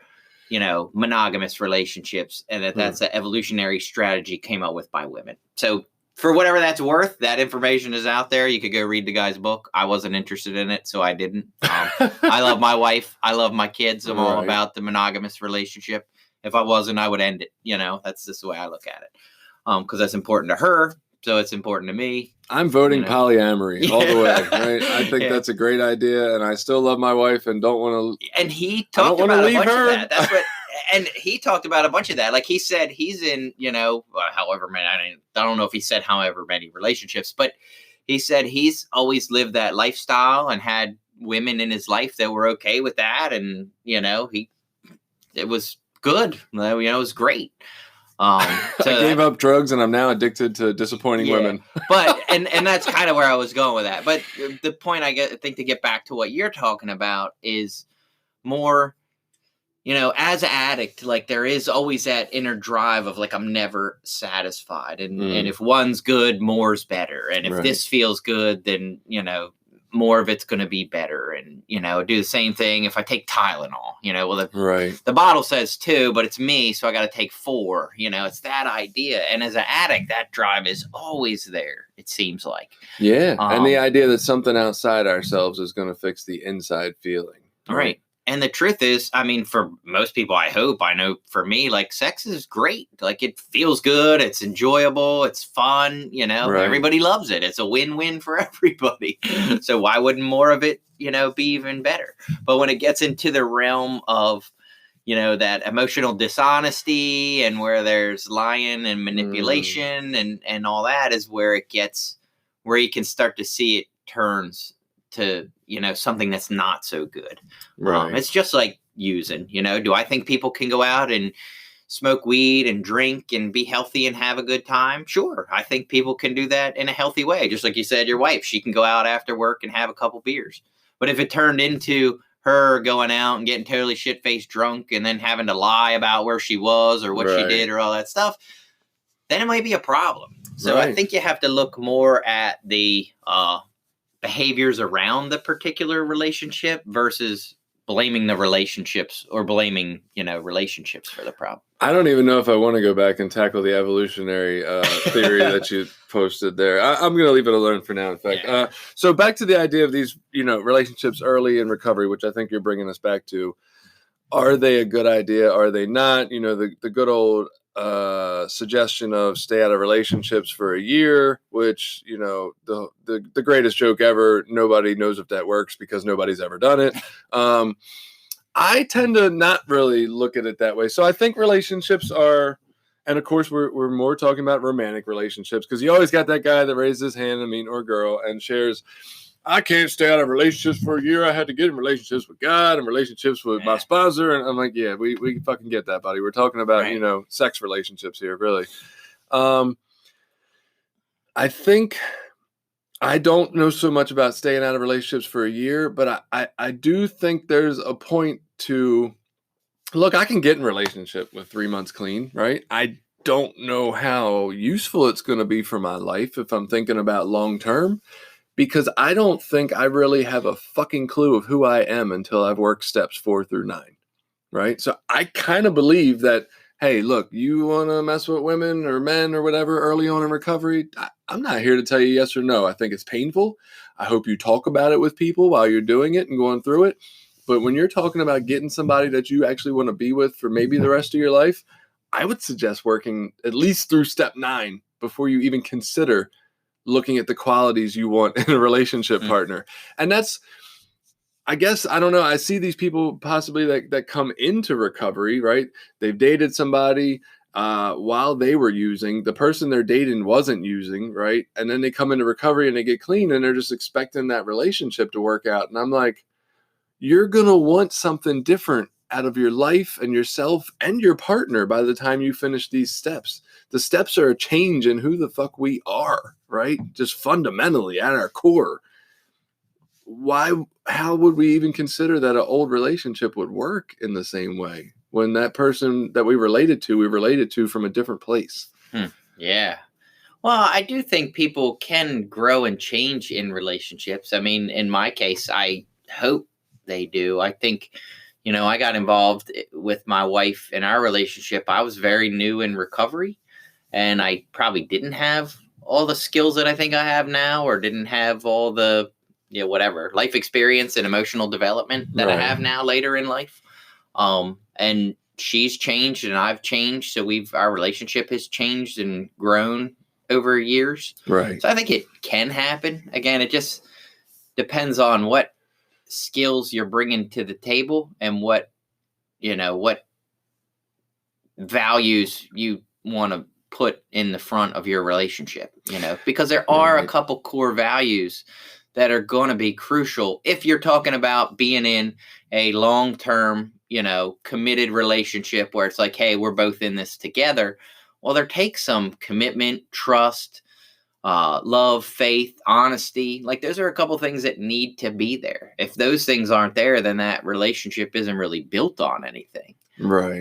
monogamous relationships, and that's an evolutionary strategy came up with by women. So for whatever that's worth, that information is out there. You could go read the guy's book. I wasn't interested in it, so I didn't. I love my wife. I love my kids. I'm all about the monogamous relationship. If I wasn't, I would end it. That's just the way I look at it. Because that's important to her, so it's important to me. I'm voting polyamory all the way, right? I think that's a great idea, and I still love my wife and don't want to. And he talked about a bunch of that. That's what. and he talked about a bunch of that. Like he said, he's in, however many, I don't know if he said however many relationships, but he said he's always lived that lifestyle and had women in his life that were okay with that. And, it was good. It was great. So I gave up drugs and I'm now addicted to disappointing women. But and that's kind of where I was going with that. But the point I think to get back to what you're talking about is more, as an addict, like there is always that inner drive of like, I'm never satisfied. And if one's good, more's better. And if this feels good, then, more of it's going to be better. And, do the same thing if I take Tylenol, the bottle says 2, but it's me. So I got to take 4, it's that idea. And as an addict, that drive is always there. It seems like. Yeah. And the idea that something outside ourselves is going to fix the inside feeling. Right. And the truth is, I mean, for most people, I know for me, like sex is great. Like it feels good. It's enjoyable. It's fun. Everybody loves it. It's a win-win for everybody. So why wouldn't more of it, be even better? But when it gets into the realm of, that emotional dishonesty and where there's lying and manipulation and all that is where it gets, where you can start to see it turns to, something that's not so good. Right. It's just like using, do I think people can go out and smoke weed and drink and be healthy and have a good time? Sure. I think people can do that in a healthy way. Just like you said, your wife, she can go out after work and have a couple beers. But if it turned into her going out and getting totally shit-faced drunk and then having to lie about where she was or what she did or all that stuff, then it might be a problem. So I think you have to look more at the behaviors around the particular relationship versus blaming the relationships or blaming, relationships for the problem. I don't even know if I want to go back and tackle the evolutionary theory that you posted there. I'm going to leave it alone for now, in fact. So back to the idea of these, relationships early in recovery, which I think you're bringing us back to. Are they a good idea? Are they not? The good old suggestion of stay out of relationships for a year, which, the greatest joke ever. Nobody knows if that works because nobody's ever done it. I tend to not really look at it that way. So I think relationships are, and of course we're more talking about romantic relationships because you always got that guy that raises his hand, or girl, and shares, I can't stay out of relationships for a year. I had to get in relationships with God and relationships with my sponsor. And I'm like, yeah, we fucking get that, buddy. We're talking about, sex relationships here, really. I think I don't know so much about staying out of relationships for a year, but I do think there's a point to, look, I can get in a relationship with 3 months clean, right? I don't know how useful it's going to be for my life if I'm thinking about long term. Because I don't think I really have a fucking clue of who I am until I've worked steps 4 through 9, right? So I kind of believe that, hey, look, you want to mess with women or men or whatever early on in recovery, I'm not here to tell you yes or no. I think it's painful. I hope you talk about it with people while you're doing it and going through it. But when you're talking about getting somebody that you actually want to be with for maybe the rest of your life, I would suggest working at least through step 9 before you even consider looking at the qualities you want in a relationship partner. And that's, I guess, I don't know. I see these people possibly that come into recovery, right? They've dated somebody while they were using. The person they're dating wasn't using, right? And then they come into recovery and they get clean and they're just expecting that relationship to work out. And I'm like, you're going to want something different out of your life and yourself and your partner by the time you finish these steps. The steps are a change in who the fuck we are, right? Just fundamentally at our core. How would we even consider that an old relationship would work in the same way when that person that we related to from a different place? Yeah. Well, I do think people can grow and change in relationships. I mean, in my case, I hope they do. I think, I got involved with my wife in our relationship. I was very new in recovery. And I probably didn't have all the skills that I think I have now, or didn't have all the, life experience and emotional development that I have now later in life. And she's changed and I've changed. So our relationship has changed and grown over years. Right. So I think it can happen. Again, it just depends on what skills you're bringing to the table and what values you want to put in the front of your relationship, because there are a couple core values that are going to be crucial if you're talking about being in a long-term, committed relationship where it's like, hey, we're both in this together. Well, there takes some commitment, trust, love, faith, honesty. Like those are a couple things that need to be there. If those things aren't there, then that relationship isn't really built on anything. Right.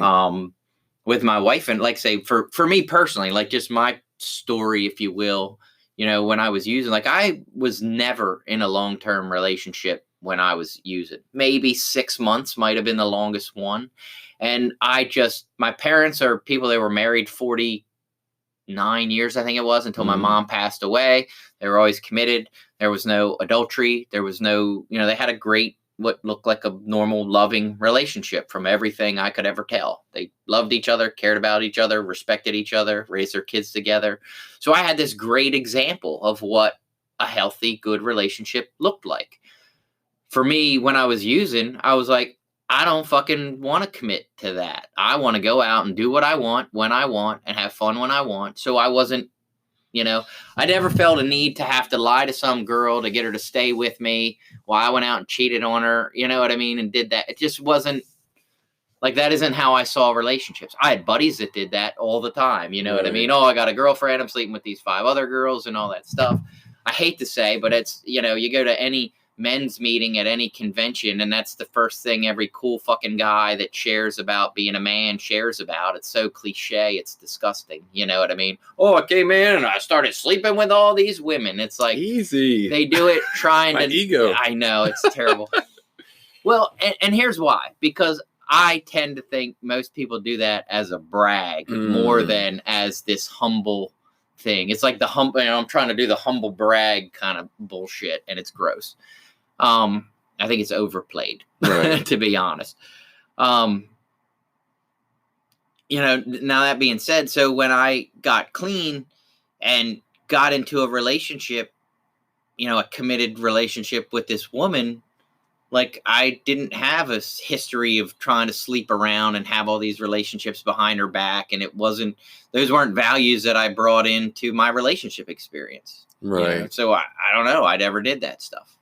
With my wife, and like say for me personally, like just my story, if you will, when I was using, like I was never in a long-term relationship when I was using. Maybe 6 months might have been the longest one. And my parents are people that were married 49 years, I think it was, until my mom passed away. They were always committed. There was no adultery. There was no, they had a great, what looked like a normal, loving relationship from everything I could ever tell. They loved each other, cared about each other, respected each other, raised their kids together. So I had this great example of what a healthy, good relationship looked like. For me, when I was using, I was like, I don't fucking want to commit to that. I want to go out and do what I want when I want and have fun when I want. So I wasn't, I never felt a need to have to lie to some girl to get her to stay with me while I went out and cheated on her. You know what I mean? And did that. It just wasn't like, that isn't how I saw relationships. I had buddies that did that all the time. You know what I mean? Oh, I got a girlfriend. I'm sleeping with these 5 other girls and all that stuff. I hate to say, but it's, you go to any men's meeting at any convention, and that's the first thing every cool fucking guy that shares about being a man shares about. It's so cliche, it's disgusting. You know what I mean? Oh, I came in and I started sleeping with all these women. It's like, easy. They do it trying to ego. I know, it's terrible. Well, and here's why. Because I tend to think most people do that as a brag more than as this humble thing. It's like the humble, I'm trying to do the humble brag kind of bullshit, and it's gross. I think it's overplayed, to be honest. Now that being said, so when I got clean and got into a relationship, a committed relationship with this woman, like I didn't have a history of trying to sleep around and have all these relationships behind her back. And those weren't values that I brought into my relationship experience. Right. So I don't know. I never did that stuff.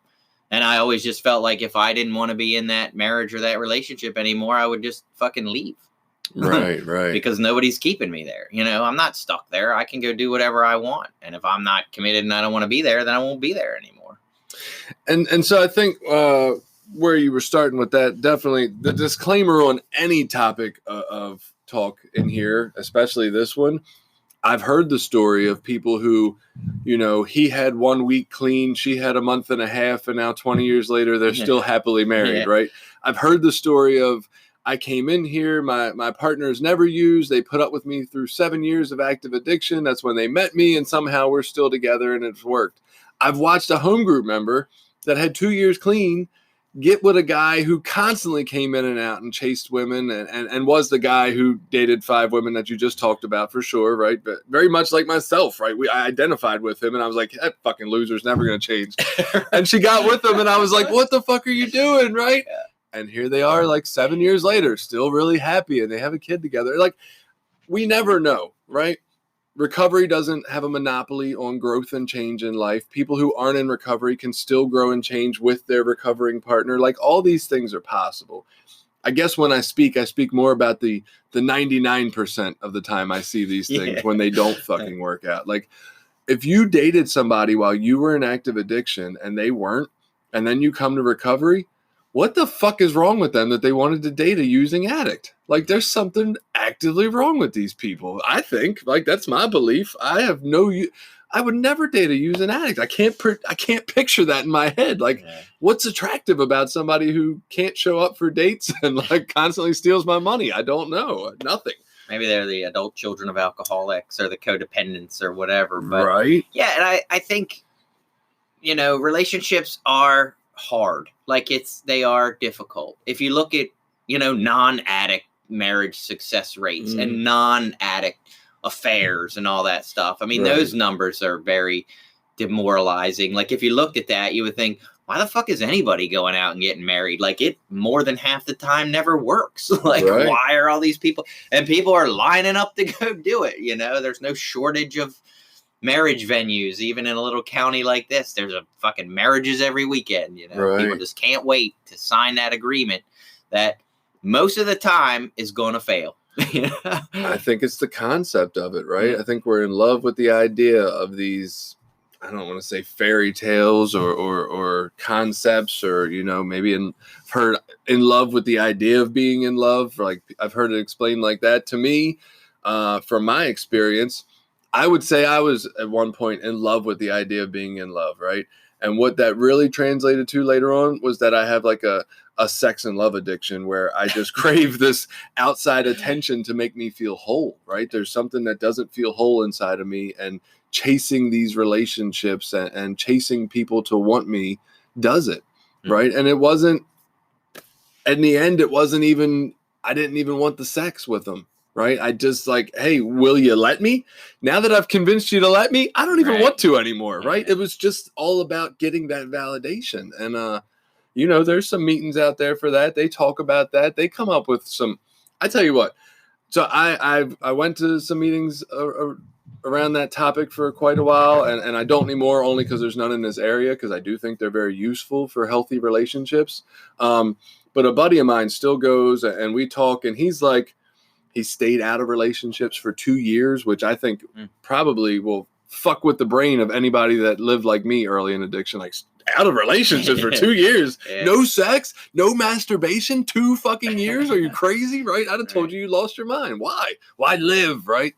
And I always just felt like if I didn't want to be in that marriage or that relationship anymore, I would just fucking leave. Right. Because nobody's keeping me there. I'm not stuck there. I can go do whatever I want. And if I'm not committed and I don't want to be there, then I won't be there anymore. And so I think where you were starting with that, definitely the disclaimer on any topic of talk in here, especially this one. I've heard the story of people who, he had 1 week clean, she had a month and a half, and now 20 years later, they're still happily married, right? I've heard the story of, I came in here, my partner's never used, they put up with me through 7 years of active addiction, that's when they met me, and somehow we're still together and it's worked. I've watched a home group member that had 2 years clean get with a guy who constantly came in and out and chased women and was the guy who dated 5 women that you just talked about, for sure, right? But very much like myself, right? I identified with him and I was like, that fucking loser's never going to change. And she got with him and I was like, what the fuck are you doing, right? Yeah. And here they are like 7 years later, still really happy, and they have a kid together. Like, we never know, right? Recovery doesn't have a monopoly on growth and change in life. People who aren't in recovery can still grow and change with their recovering partner. Like, all these things are possible. I guess when I speak more about the 99% of the time I see these things when they don't fucking work out. Like, if you dated somebody while you were in active addiction and they weren't, and then you come to recovery, what the fuck is wrong with them that they wanted to date a using addict? Like, there's something actively wrong with these people. I think, like, that's my belief. I would never date a using addict. I can't picture that in my head. Like, what's attractive about somebody who can't show up for dates and like constantly steals my money? I don't know. Nothing. Maybe they're the adult children of alcoholics or the codependents or whatever. But right. Yeah, and I think, relationships are hard. Like, they are difficult. If you look at, non-addict marriage success rates and non-addict affairs and all that stuff. I mean, those numbers are very demoralizing. Like, if you looked at that, you would think, why the fuck is anybody going out and getting married? Like, it more than half the time never works. Like, Right. why are all these people? And people are lining up to go do it. You know, there's no shortage of marriage venues, even in a little county like this. There's a fucking marriages every weekend. You know, Right. people just can't wait to sign that agreement that most of the time is going to fail. I think it's the concept of it, right? Yeah. I think we're in love with the idea of these, I don't want to say fairy tales or concepts, or, you know, maybe heard in love with the idea of being in love. Like, I've heard it explained like that to me. From my experience, I would say I was at one point in love with the idea of being in love, right? And what that really translated to later on was that I have like a sex and love addiction where I just crave this outside attention to make me feel whole, right? There's something that doesn't feel whole inside of me, and chasing these relationships and chasing people to want me does it, right? And it wasn't, in the end, it wasn't even, I didn't even want the sex with them, right? I just like, hey, will you let me? Now that I've convinced you to let me, I don't even want to anymore, right? It was just all about getting that validation. And, you know, there's some meetings out there for that. They talk about that. They come up with some, I tell you what, so I went to some meetings around that topic for quite a while, and I don't anymore, only because there's none in this area, because I do think they're very useful for healthy relationships. But a buddy of mine still goes, and we talk, and he's like, he stayed out of relationships for 2 years, which I think probably will fuck with the brain of anybody that lived like me early in addiction. Like, out of relationships for 2 years, no sex, no masturbation, 2 fucking years. Are you crazy? Right? I'd have told you lost your mind. Why live? Right?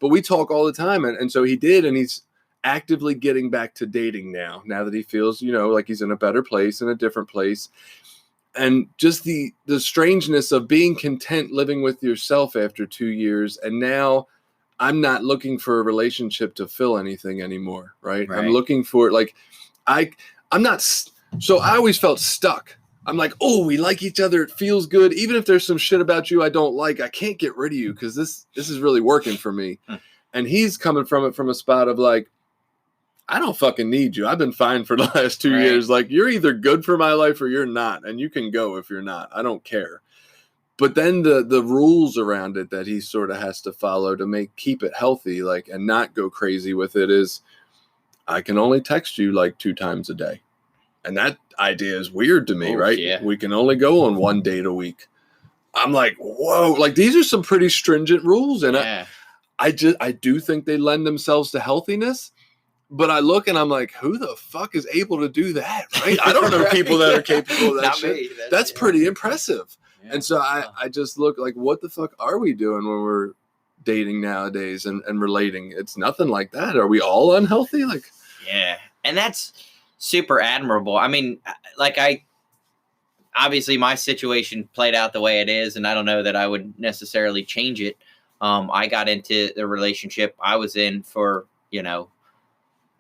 But we talk all the time. And so he did. And he's actively getting back to dating now that he feels, you know, like he's in a better place, in a different place. And just the strangeness of being content living with yourself after 2 years. And now I'm not looking for a relationship to fill anything anymore. Right? I'm looking for, like, I'm not, so I always felt stuck. I'm like, oh, we like each other. It feels good. Even if there's some shit about you I don't like, I can't get rid of you because this is really working for me. And he's coming from it from a spot of like, I don't fucking need you. I've been fine for the last 2 years. Like, you're either good for my life or you're not. And you can go if you're not. I don't care. But then the rules around it that he sort of has to follow to keep it healthy, like, and not go crazy with it is, I can only text you like 2 times a day. And that idea is weird to me, right? Yeah. We can only go on 1 date a week. I'm like, whoa, like, these are some pretty stringent rules. And I do think they lend themselves to healthiness. But I look and I'm like, who the fuck is able to do that? Right? I don't know people that are capable of that shit. That's pretty impressive. Yeah. And so I just look like, what the fuck are we doing when we're dating nowadays and relating? It's nothing like that. Are we all unhealthy? Like, yeah. And that's super admirable. I mean, like, obviously my situation played out the way it is, and I don't know that I would necessarily change it. I got into the relationship I was in for, you know,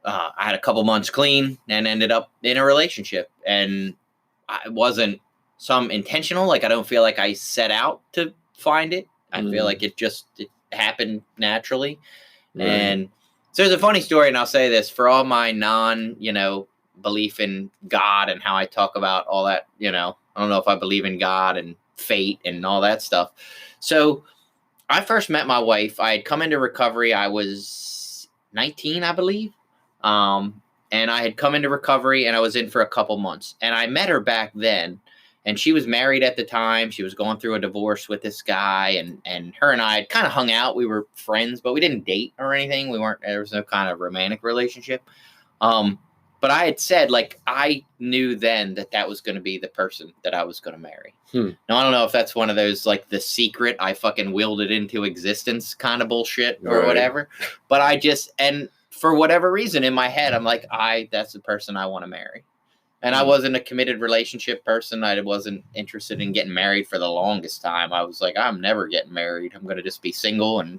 I had a couple months clean and ended up in a relationship, and it wasn't some intentional. Like, I don't feel like I set out to find it. I feel like it happened naturally. Right. And so there's a funny story, and I'll say this for all my belief in God and how I talk about all that, I don't know if I believe in God and fate and all that stuff. So I first met my wife. I had come into recovery. I was 19, I believe. And I had come into recovery, and I was in for a couple months, and I met her back then, and she was married at the time. She was going through a divorce with this guy, and her and I had kind of hung out. We were friends, but we didn't date or anything. There was no kind of romantic relationship. But I had said, like, I knew then that was going to be the person that I was going to marry. Now, I don't know if that's one of those, like, the secret, I fucking willed it into existence kind of bullshit or whatever. But and for whatever reason in my head, I'm like, that's the person I want to marry. And I wasn't a committed relationship person. I wasn't interested in getting married for the longest time. I was like, I'm never getting married. I'm going to just be single and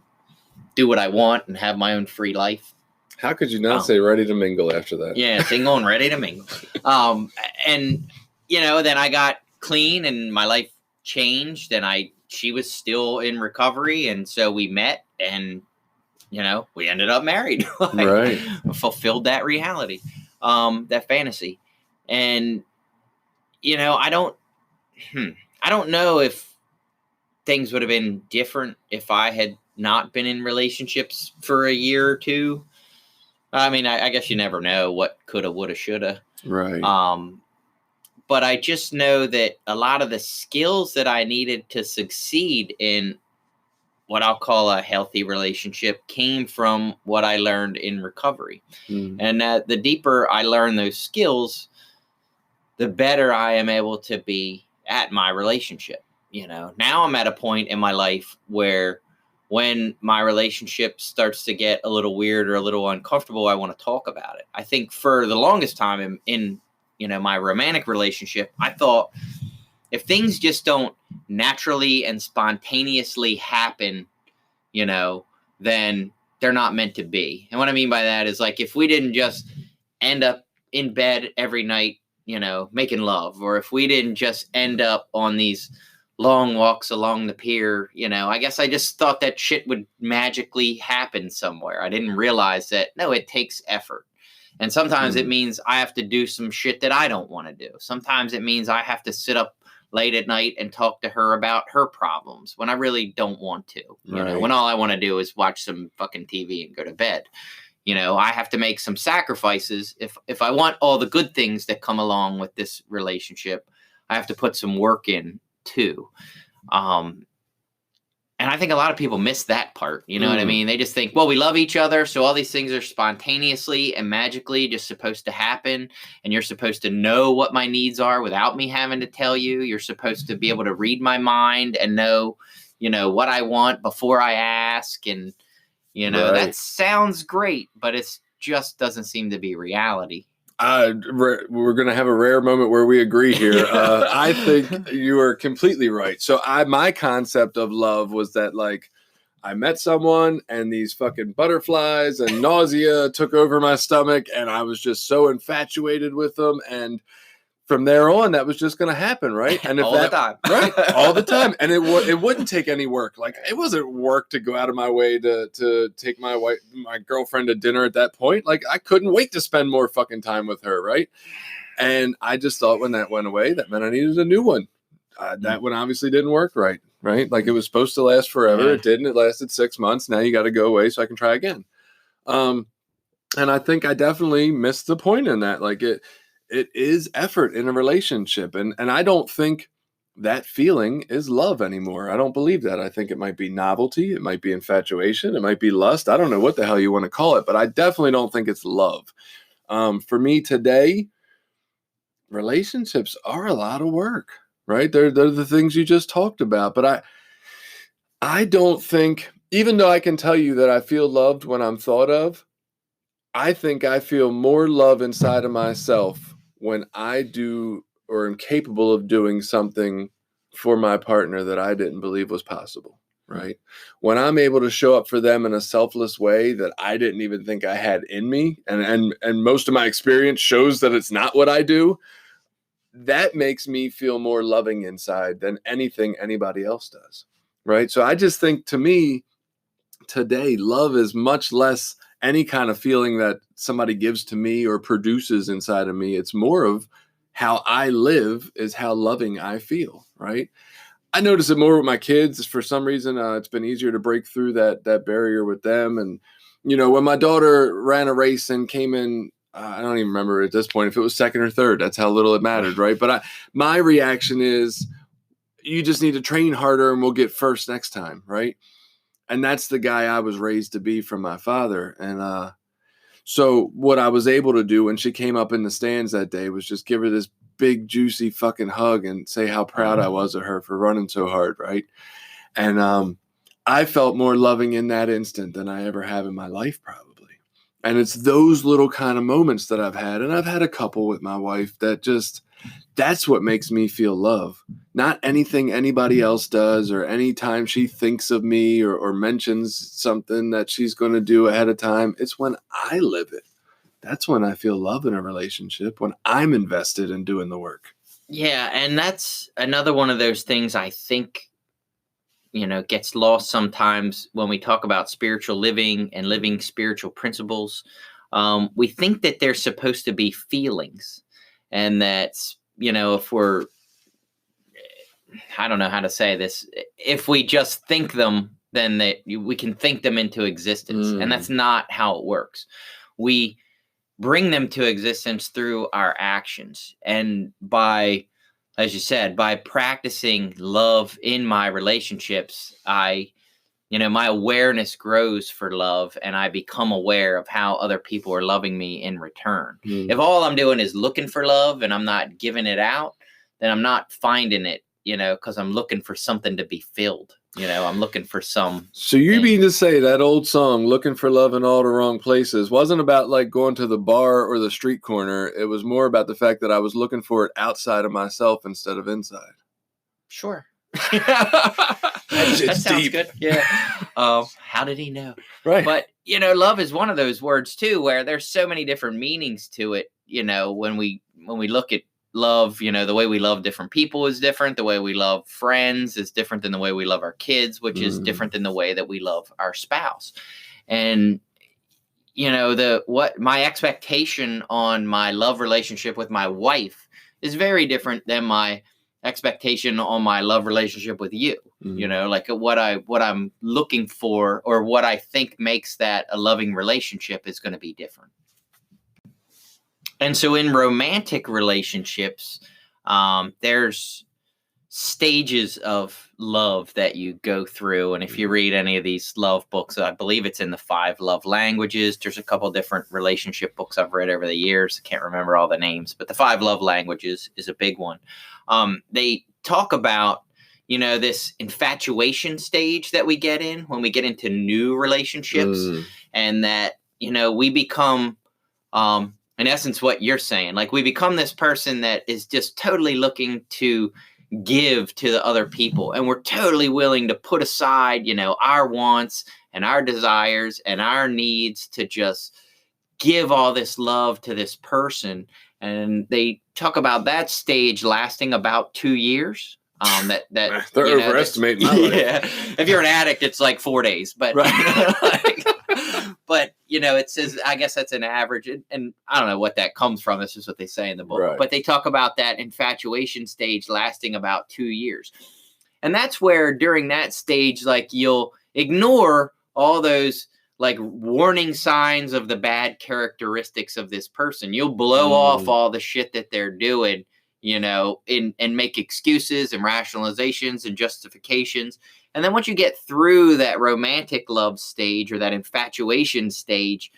do what I want and have my own free life. How could you not say ready to mingle after that? Yeah, single and ready to mingle. And, then I got clean and my life changed, and she was still in recovery. And so we met, and, we ended up married. Fulfilled that reality, that fantasy. And, I don't know if things would have been different if I had not been in relationships for a year or two. I mean, I guess you never know what coulda, woulda, shoulda. Right. But I just know that a lot of the skills that I needed to succeed in what I'll call a healthy relationship came from what I learned in recovery. And the deeper I learn those skills, the better I am able to be at my relationship. Now I'm at a point in my life where when my relationship starts to get a little weird or a little uncomfortable, I want to talk about it. I think for the longest time in my romantic relationship, I thought if things just don't naturally and spontaneously happen, then they're not meant to be. And what I mean by that is, like, if we didn't just end up in bed every night, making love, or if we didn't just end up on these long walks along the pier, I guess I just thought that shit would magically happen somewhere. I didn't realize that, no, it takes effort. And sometimes it means I have to do some shit that I don't want to do. Sometimes it means I have to sit up late at night and talk to her about her problems when I really don't want to, when all I want to do is watch some fucking TV and go to bed. I have to make some sacrifices. If I want all the good things that come along with this relationship, I have to put some work in too. And I think a lot of people miss that part. You know what I mean? They just think, well, we love each other, so all these things are spontaneously and magically just supposed to happen. And you're supposed to know what my needs are without me having to tell you. You're supposed to be able to read my mind and know, what I want before I ask. And, that sounds great, but it just doesn't seem to be reality. We're going to have a rare moment where we agree here. I think you are completely right. So my concept of love was that, like, I met someone and these fucking butterflies and nausea took over my stomach and I was just so infatuated with them. And from there on, that was just going to happen, right? And if the time. Right, all the time. And it wouldn't take any work. Like, it wasn't work to go out of my way to take my girlfriend to dinner at that point. Like, I couldn't wait to spend more fucking time with her, right? And I just thought when that went away, that meant I needed a new one. That one obviously didn't work right? Like, it was supposed to last forever. Yeah. It didn't. It lasted 6 months. Now you got to go away so I can try again. And I think I definitely missed the point in that. Like, it is effort in a relationship. And I don't think that feeling is love anymore. I don't believe that. I think it might be novelty. It might be infatuation. It might be lust. I don't know what the hell you want to call it, but I definitely don't think it's love. For me today, relationships are a lot of work, right? They're the things you just talked about. But I don't think, even though I can tell you that I feel loved when I'm thought of, I think I feel more love inside of myself when I do or am capable of doing something for my partner that I didn't believe was possible, right? When I'm able to show up for them in a selfless way that I didn't even think I had in me, and most of my experience shows that it's not what I do, that makes me feel more loving inside than anything anybody else does, right? So I just think, to me, today, love is much less any kind of feeling that somebody gives to me or produces inside of me. It's more of how I live is how loving I feel, right? I notice it more with my kids. For some reason, it's been easier to break through that barrier with them. And, when my daughter ran a race and came in, I don't even remember at this point if it was second or third. That's how little it mattered, right? But my reaction is, you just need to train harder and we'll get first next time, right? And that's the guy I was raised to be from my father. And so what I was able to do when she came up in the stands that day was just give her this big, juicy fucking hug and say how proud I was of her for running so hard, right? And I felt more loving in that instant than I ever have in my life, probably. And it's those little kind of moments that I've had. And I've had a couple with my wife that just, that's what makes me feel love. Not anything anybody else does, or any time she thinks of me or mentions something that she's going to do ahead of time. It's when I live it. That's when I feel love in a relationship, when I'm invested in doing the work. Yeah, and that's another one of those things I think, gets lost sometimes when we talk about spiritual living and living spiritual principles. We think that they're supposed to be feelings. And that's, if I don't know how to say this, if we just think them, then we can think them into existence. And that's not how it works. We bring them to existence through our actions. And by, as you said, by practicing love in my relationships, my awareness grows for love, and I become aware of how other people are loving me in return. If all I'm doing is looking for love and I'm not giving it out, then I'm not finding it, because I'm looking for something to be filled. I'm looking for some. So you mean to say that old song, Looking for Love in All the Wrong Places, wasn't about like going to the bar or the street corner. It was more about the fact that I was looking for it outside of myself instead of inside. Sure. That sounds deep. Good. Yeah. How did he know? Right. But, love is one of those words too, where there's so many different meanings to it. When we look at love, the way we love different people is different. The way we love friends is different than the way we love our kids, which is different than the way that we love our spouse. And, what my expectation on my love relationship with my wife is very different than my expectation on my love relationship with you. Like what I'm looking for, or what I think makes that a loving relationship, is going to be different. And so in romantic relationships, there's stages of love that you go through. And if you read any of these love books, I believe it's in the 5 love languages. There's a couple different relationship books I've read over the years. I can't remember all the names, but the 5 love languages is a big one. They talk about, this infatuation stage that we get in when we get into new relationships, and that, we become, in essence, what you're saying, like we become this person that is just totally looking to give to the other people. And we're totally willing to put aside, our wants and our desires and our needs to just give all this love to this person. And they talk about that stage lasting about 2 years. They're overestimating my life. Yeah. If you're an addict, it's like 4 days, but right. but it says, I guess that's an average, and I don't know what that comes from. It's just what they say in the book. Right. But they talk about that infatuation stage lasting about 2 years. And that's where during that stage, like, you'll ignore all those like warning signs of the bad characteristics of this person. You'll blow off all the shit that they're doing, and make excuses and rationalizations and justifications. And then once you get through that romantic love stage or that infatuation stage,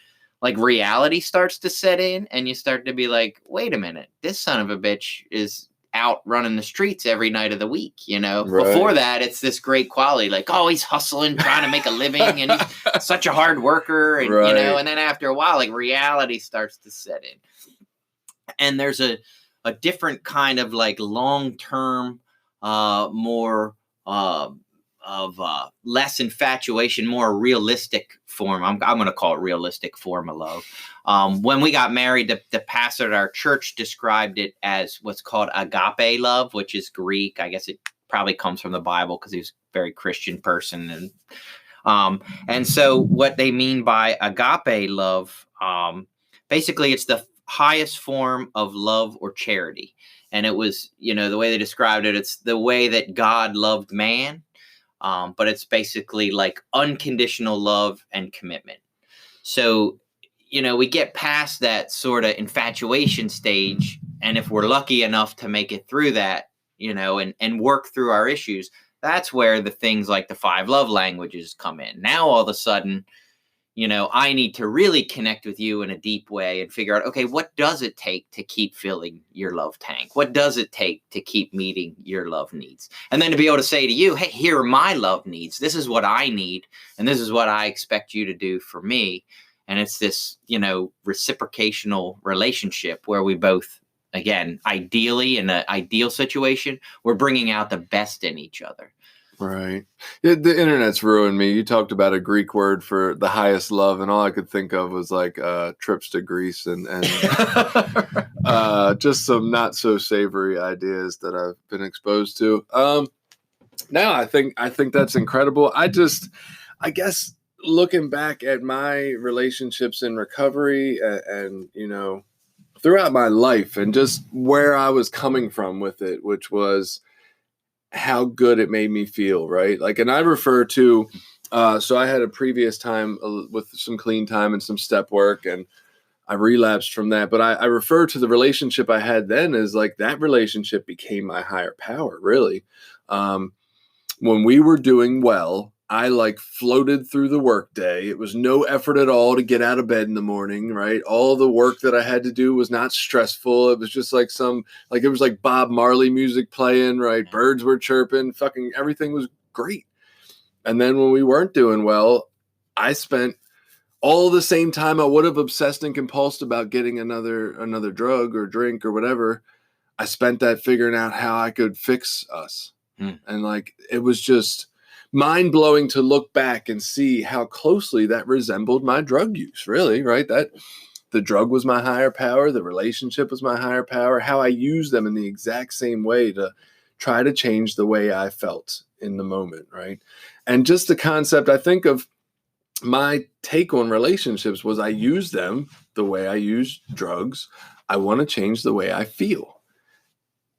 like reality starts to set in, and you start to be like, wait a minute, this son of a bitch is out running the streets every night of the week. Right. Before that, it's this great quality, like, oh, he's hustling, trying to make a living, and he's such a hard worker. And, right. And then after a while, like, reality starts to set in. And there's a different kind of like long-term, more of less infatuation, more realistic form. I'm going to call it realistic form of love. When we got married, the pastor at our church described it as what's called agape love, which is Greek. I guess it probably comes from the Bible because he was a very Christian person. And so what they mean by agape love, basically it's the highest form of love or charity. And it was, the way they described it, it's the way that God loved man. But it's basically like unconditional love and commitment. So, we get past that sort of infatuation stage. And if we're lucky enough to make it through that, and work through our issues, that's where the things like the 5 love languages come in. Now, all of a sudden, I need to really connect with you in a deep way and figure out, okay, what does it take to keep filling your love tank? What does it take to keep meeting your love needs? And then to be able to say to you, hey, here are my love needs. This is what I need. And this is what I expect you to do for me. And it's this, reciprocational relationship where we both, again, ideally in an ideal situation, we're bringing out the best in each other. Right. The internet's ruined me. You talked about a Greek word for the highest love, and all I could think of was like trips to Greece and just some not so savory ideas that I've been exposed to. No, I think that's incredible. I guess looking back at my relationships in recovery and throughout my life and just where I was coming from with it, which was how good it made me feel, right? Like, and I refer to, so I had a previous time with some clean time and some step work, and I relapsed from that. But I refer to the relationship I had then as like that relationship became my higher power, really. When we were doing well, I like floated through the workday. It was no effort at all to get out of bed in the morning, right? All the work that I had to do was not stressful. It was just like it was like Bob Marley music playing, right? Birds were chirping, fucking everything was great. And then when we weren't doing well, I spent all the same time I would have obsessed and compulsed about getting another drug or drink or whatever. I spent that figuring out how I could fix us. And like, it was just mind-blowing to look back and see how closely that resembled my drug use, really, right? That the drug was my higher power, the relationship was my higher power, how I used them in the exact same way to try to change the way I felt in the moment, right? And just the concept, I think, of my take on relationships was I use them the way I use drugs. I want to change the way I feel.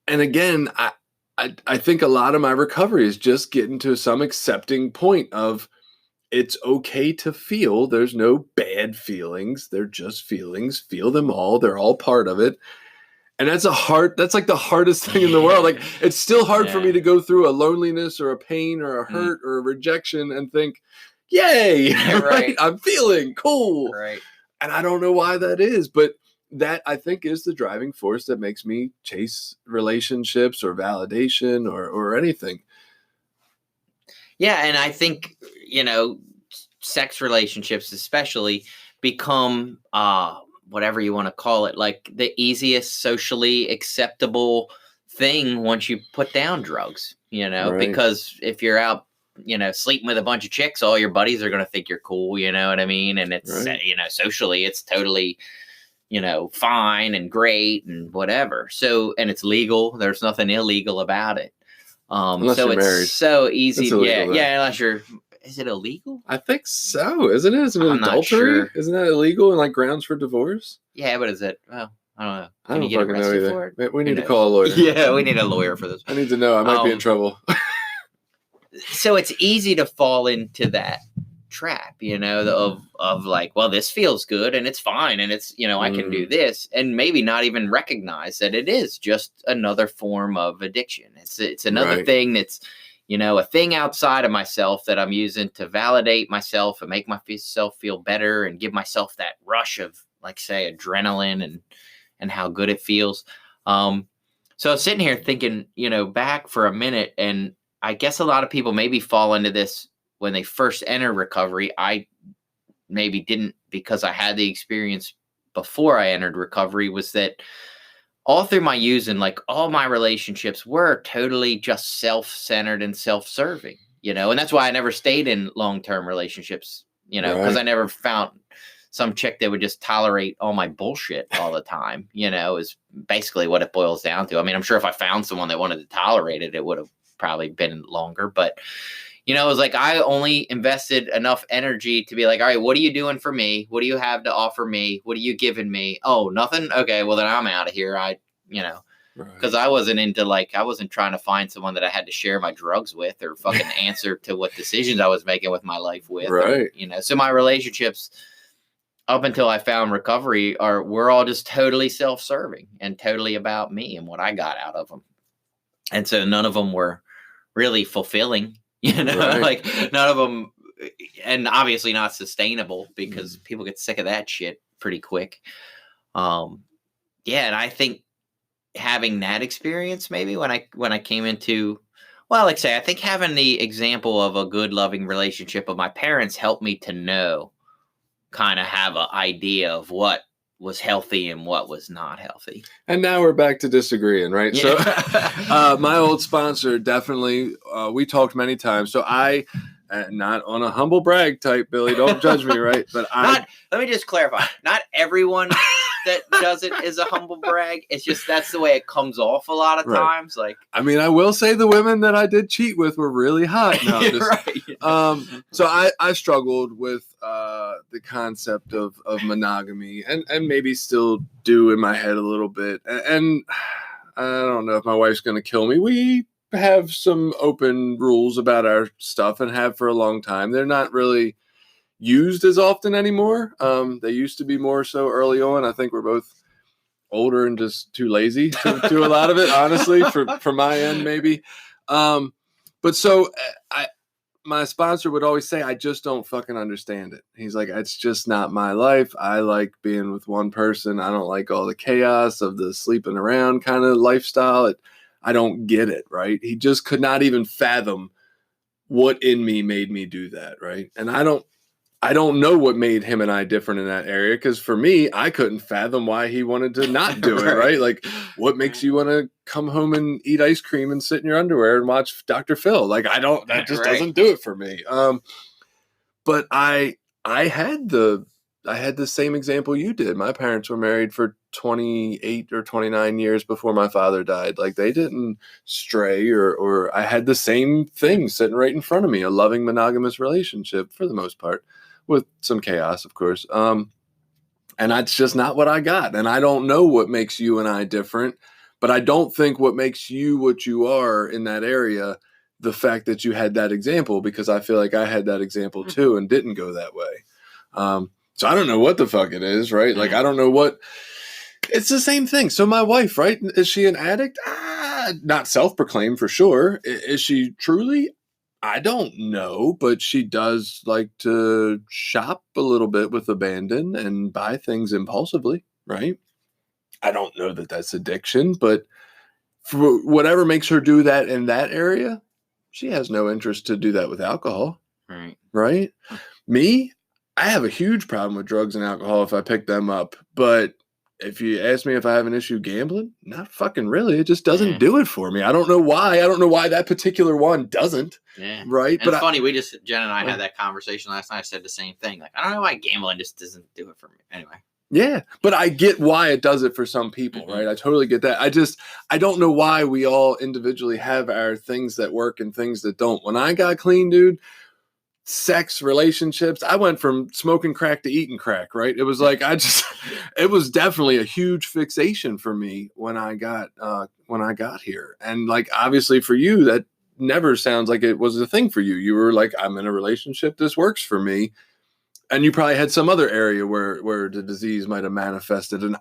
And again, I think a lot of my recovery is just getting to some accepting point of it's okay to feel. There's no bad feelings. They're just feelings. Feel them all. They're all part of it. And that's like the hardest thing in the world. Like, it's still hard for me to go through a loneliness or a pain or a hurt or a rejection and think, yay, right? I'm feeling cool. Right. And I don't know why that is, but that I think is the driving force that makes me chase relationships or validation or anything. Yeah. And I think, sex relationships especially become, whatever you want to call it, like the easiest socially acceptable thing once you put down drugs, Right. because if you're out, sleeping with a bunch of chicks, all your buddies are going to think you're cool, you know what I mean? And it's, Right. Socially, it's totally, fine and great and whatever. So, and it's legal. There's nothing illegal about it. Unless so you're it's married. so easy. It's illegal, Yeah. Unless you're, is it illegal? I think so. Isn't it? Isn't it I'm not adultery? sure. Isn't that illegal and like grounds for divorce? Yeah, but is it? Well, I don't know. I don't fucking know either. For it? We need to call a lawyer. Yeah, we need a lawyer for this. I need to know. I might be in trouble. So it's easy to fall into that trap, of like, well, this feels good and it's fine and it's, I can do this, and maybe not even recognize that it is just another form of addiction. It's another thing that's, a thing outside of myself that I'm using to validate myself and make myself feel better and give myself that rush of, like, say, adrenaline and how good it feels. So I was sitting here thinking, back for a minute, and I guess a lot of people maybe fall into this when they first enter recovery. I maybe didn't, because I had the experience before I entered recovery, was that all through my using, like, all my relationships were totally just self-centered and self-serving, and that's why I never stayed in long-term relationships, because I never found some chick that would just tolerate all my bullshit all the time, is basically what it boils down to. I mean, I'm sure if I found someone that wanted to tolerate it, it would have probably been longer, but it was like I only invested enough energy to be like, all right, what are you doing for me? What do you have to offer me? What are you giving me? Oh, nothing. Okay, well then I'm out of here. Because I wasn't into, like, I wasn't trying to find someone that I had to share my drugs with or fucking answer to what decisions I was making with my life with. Right. Or, so my relationships up until I found recovery we're all just totally self-serving and totally about me and what I got out of them. And so none of them were really fulfilling, like none of them, and obviously not sustainable, because people get sick of that shit pretty quick. And I think having that experience, maybe when I came into, well, like say, I think having the example of a good, loving relationship of my parents helped me to kind of have an idea of what was healthy and what was not healthy. And now we're back to disagreeing, right? Yeah. So my old sponsor, definitely, we talked many times. So I, not on a humble brag type, Billy, don't judge me, right? But let me just clarify. Not everyone that does it is a humble brag. It's just that's the way it comes off a lot of times. Like, I mean, I will say the women that I did cheat with were really hot. No, right. So I struggled with the concept of monogamy, and maybe still do in my head a little bit. And I don't know if my wife's going to kill me. We have some open rules about our stuff and have for a long time. They're not really used as often anymore. They used to be more so early on. I think we're both older and just too lazy to do a lot of it, honestly, for my end, maybe. But so my sponsor would always say, I just don't fucking understand it. He's like, it's just not my life. I like being with one person. I don't like all the chaos of the sleeping around kind of lifestyle. I don't get it, right? He just could not even fathom what in me made me do that, right? And I don't know what made him and I different in that area, because for me, I couldn't fathom why he wanted to not do it, right? Like, what makes you want to come home and eat ice cream and sit in your underwear and watch Dr. Phil? Like, that just doesn't do it for me. But I had the same example you did. My parents were married for 28 or 29 years before my father died. Like, they didn't stray, or I had the same thing sitting right in front of me, a loving monogamous relationship for the most part, with some chaos, of course. And that's just not what I got. And I don't know what makes you and I different, but I don't think what makes you what you are in that area, the fact that you had that example, because I feel like I had that example too and didn't go that way. So I don't know what the fuck it is, right? Like, I don't know what. It's the same thing. So my wife, right? Is she an addict? Not self-proclaimed for sure. Is she truly? I don't know, but she does like to shop a little bit with abandon and buy things impulsively, right? I don't know that that's addiction, but for whatever makes her do that in that area, she has no interest to do that with alcohol. Right? Me, I have a huge problem with drugs and alcohol if I pick them up. But if you ask me if I have an issue gambling, not fucking really. It just doesn't do it for me. I don't know why. I don't know why that particular one doesn't. Yeah. Right. And but it's funny. Jen and I had that conversation last night. I said the same thing. Like, I don't know why gambling just doesn't do it for me. Anyway. Yeah. But I get why it does it for some people, right? I totally get that. I don't know why we all individually have our things that work and things that don't. When I got clean, dude, sex, relationships, I went from smoking crack to eating crack, right? It was like, it was definitely a huge fixation for me when I got here. And like, obviously for you, that never sounds like it was a thing for you. You were like, I'm in a relationship, this works for me. And you probably had some other area where the disease might have manifested. And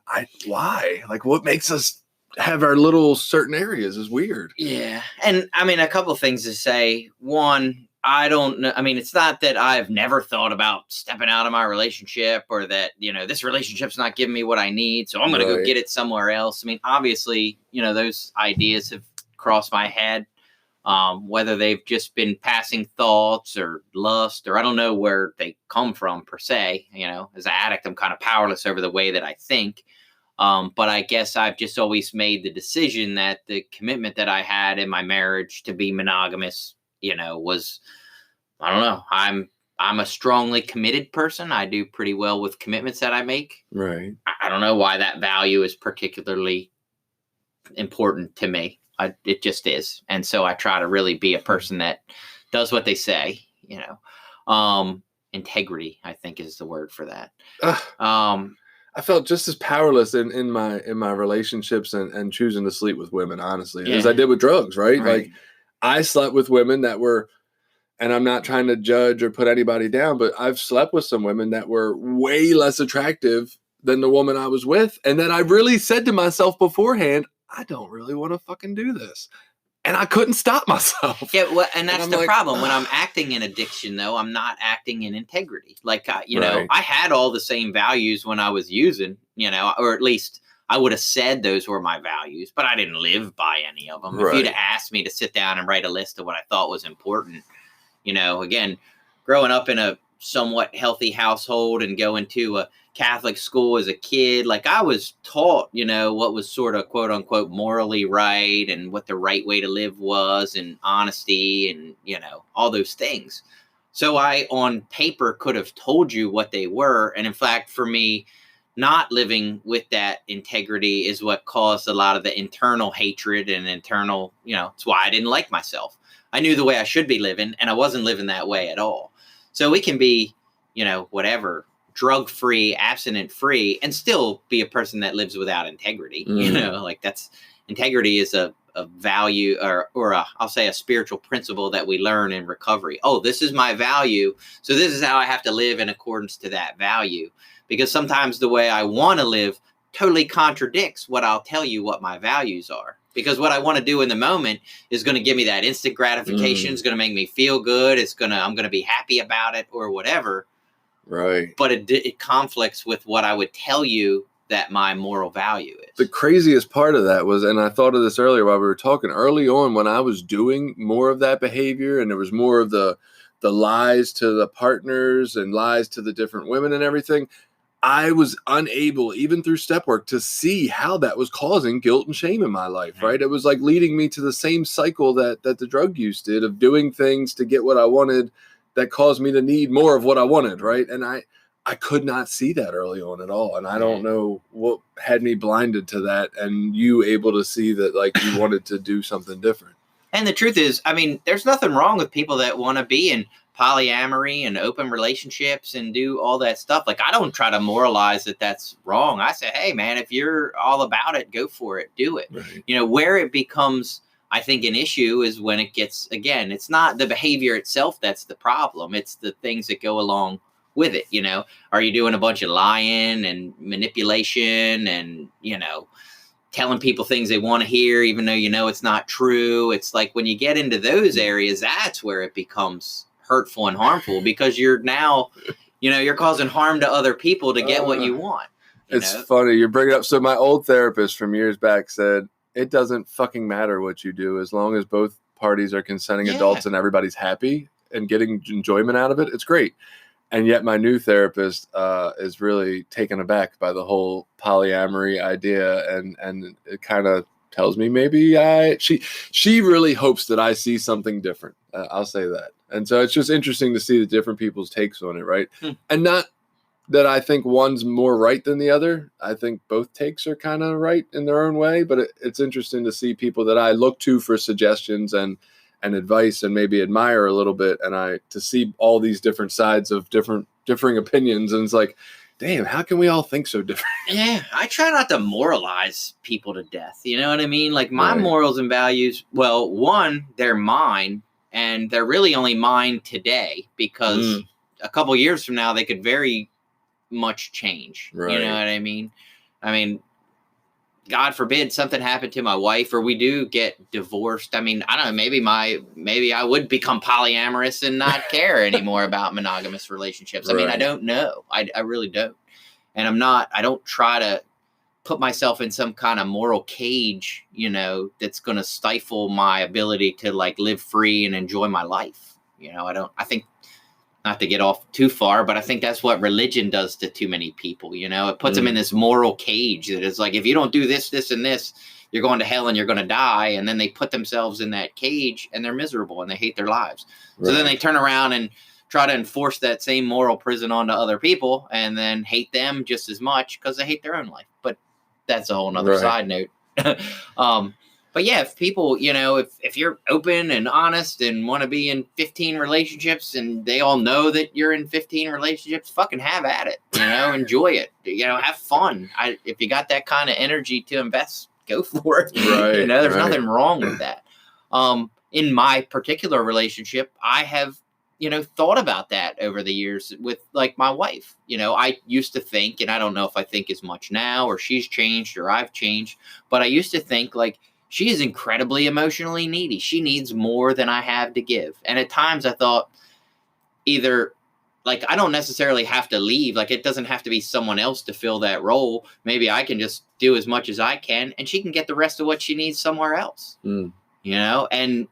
why? Like, what makes us have our little certain areas is weird. Yeah. And I mean, a couple of things to say. One, I don't know. I mean, it's not that I've never thought about stepping out of my relationship, or that, this relationship's not giving me what I need, so I'm going to go get it somewhere else. I mean, obviously, those ideas have crossed my head, whether they've just been passing thoughts or lust, or I don't know where they come from per se. As an addict, I'm kind of powerless over the way that I think. But I guess I've just always made the decision that the commitment that I had in my marriage to be monogamous, was, I don't know. I'm a strongly committed person. I do pretty well with commitments that I make. Right. I don't know why that value is particularly important to me. It just is. And so I try to really be a person that does what they say, integrity, I think, is the word for that. I felt just as powerless in my relationships and choosing to sleep with women, honestly, as I did with drugs, right? Like, I slept with women that were, and I'm not trying to judge or put anybody down, but I've slept with some women that were way less attractive than the woman I was with. And then I really said to myself beforehand, I don't really want to fucking do this. And I couldn't stop myself. Yeah, well, and that's the problem. When I'm acting in addiction, though, I'm not acting in integrity. Like, I had all the same values when I was using, or at least I would have said those were my values, but I didn't live by any of them. If you'd have asked me to sit down and write a list of what I thought was important, again, growing up in a somewhat healthy household and going to a Catholic school as a kid, like, I was taught, what was sort of quote unquote morally right and what the right way to live was, and honesty and, all those things. So I, on paper, could have told you what they were. And in fact, for me, not living with that integrity is what caused a lot of the internal hatred and internal, it's why I didn't like myself. I knew the way I should be living, and I wasn't living that way at all. So we can be, whatever drug-free, abstinent-free, and still be a person that lives without integrity. You know, like integrity is a value or I'll say a spiritual principle that we learn in recovery. Oh, this is my value. So this is how I have to live in accordance to that value. Because sometimes the way I want to live totally contradicts what I'll tell you what my values are. Because what I want to do in the moment is going to give me that instant gratification. It's going to make me feel good. I'm going to be happy about it or whatever. Right. But it conflicts with what I would tell you that my moral value is. The craziest part of that was, and I thought of this earlier while we were talking, early on when I was doing more of that behavior and there was more of the lies to the partners and lies to the different women and everything, I was unable, even through step work, to see how that was causing guilt and shame in my life, right? It was like leading me to the same cycle that the drug use did, of doing things to get what I wanted that caused me to need more of what I wanted, right? And I could not see that early on at all. And I don't know what had me blinded to that and you able to see that, like, you wanted to do something different. And the truth is, I mean, there's nothing wrong with people that want to be in polyamory and open relationships and do all that stuff. Like, I don't try to moralize that that's wrong. I say, hey, man, if you're all about it, go for it. Do it. Right. You know, where it becomes, I think, an issue is when it gets, again, it's not the behavior itself that's the problem. It's the things that go along with it. You know, are you doing a bunch of lying and manipulation and, you know, telling people things they want to hear, even though you know it's not true? It's like when you get into those areas, that's where it becomes hurtful and harmful, because you're now, you know, you're causing harm to other people to get what you want. It's funny you bring it up. So my old therapist from years back said, it doesn't fucking matter what you do as long as both parties are consenting adults and everybody's happy and getting enjoyment out of it. It's great. And yet my new therapist is really taken aback by the whole polyamory idea. And it kind of tells me maybe she really hopes that I see something different. I'll say that. And so it's just interesting to see the different people's takes on it, right? And not that I think one's more right than the other. I think both takes are kind of right in their own way. But it's interesting to see people that I look to for suggestions and advice and maybe admire a little bit, and to see all these different sides of differing opinions, and it's like, damn, how can we all think so different? Yeah, I try not to moralize people to death. You know what I mean? Like, my morals and values, well, one, they're mine, and they're really only mine today, because a couple years from now they could very much change. Right. You know what I mean? I mean, God forbid something happened to my wife, or we do get divorced. I mean, I don't know, maybe I would become polyamorous and not care anymore about monogamous relationships. I mean, I don't know. I really don't. And I don't try to put myself in some kind of moral cage, you know, that's going to stifle my ability to, like, live free and enjoy my life. You know, I think, not to get off too far, but I think that's what religion does to too many people. You know, it puts them in this moral cage that is like, if you don't do this, this, and this, you're going to hell and you're going to die. And then they put themselves in that cage and they're miserable and they hate their lives. Right. So then they turn around and try to enforce that same moral prison onto other people and then hate them just as much because they hate their own life. But that's a whole nother side note. But yeah, if people, you know, if you're open and honest and want to be in 15 relationships and they all know that you're in 15 relationships, fucking have at it, you know, enjoy it, you know, have fun. If you got that kind of energy to invest, go for it. Right, you know, there's nothing wrong with that. In my particular relationship, I have, you know, thought about that over the years with, like, my wife. You know, I used to think, and I don't know if I think as much now or she's changed or I've changed, but I used to think, like, she is incredibly emotionally needy. She needs more than I have to give. And at times I thought, either, like, I don't necessarily have to leave. Like, it doesn't have to be someone else to fill that role. Maybe I can just do as much as I can and she can get the rest of what she needs somewhere else. You know? And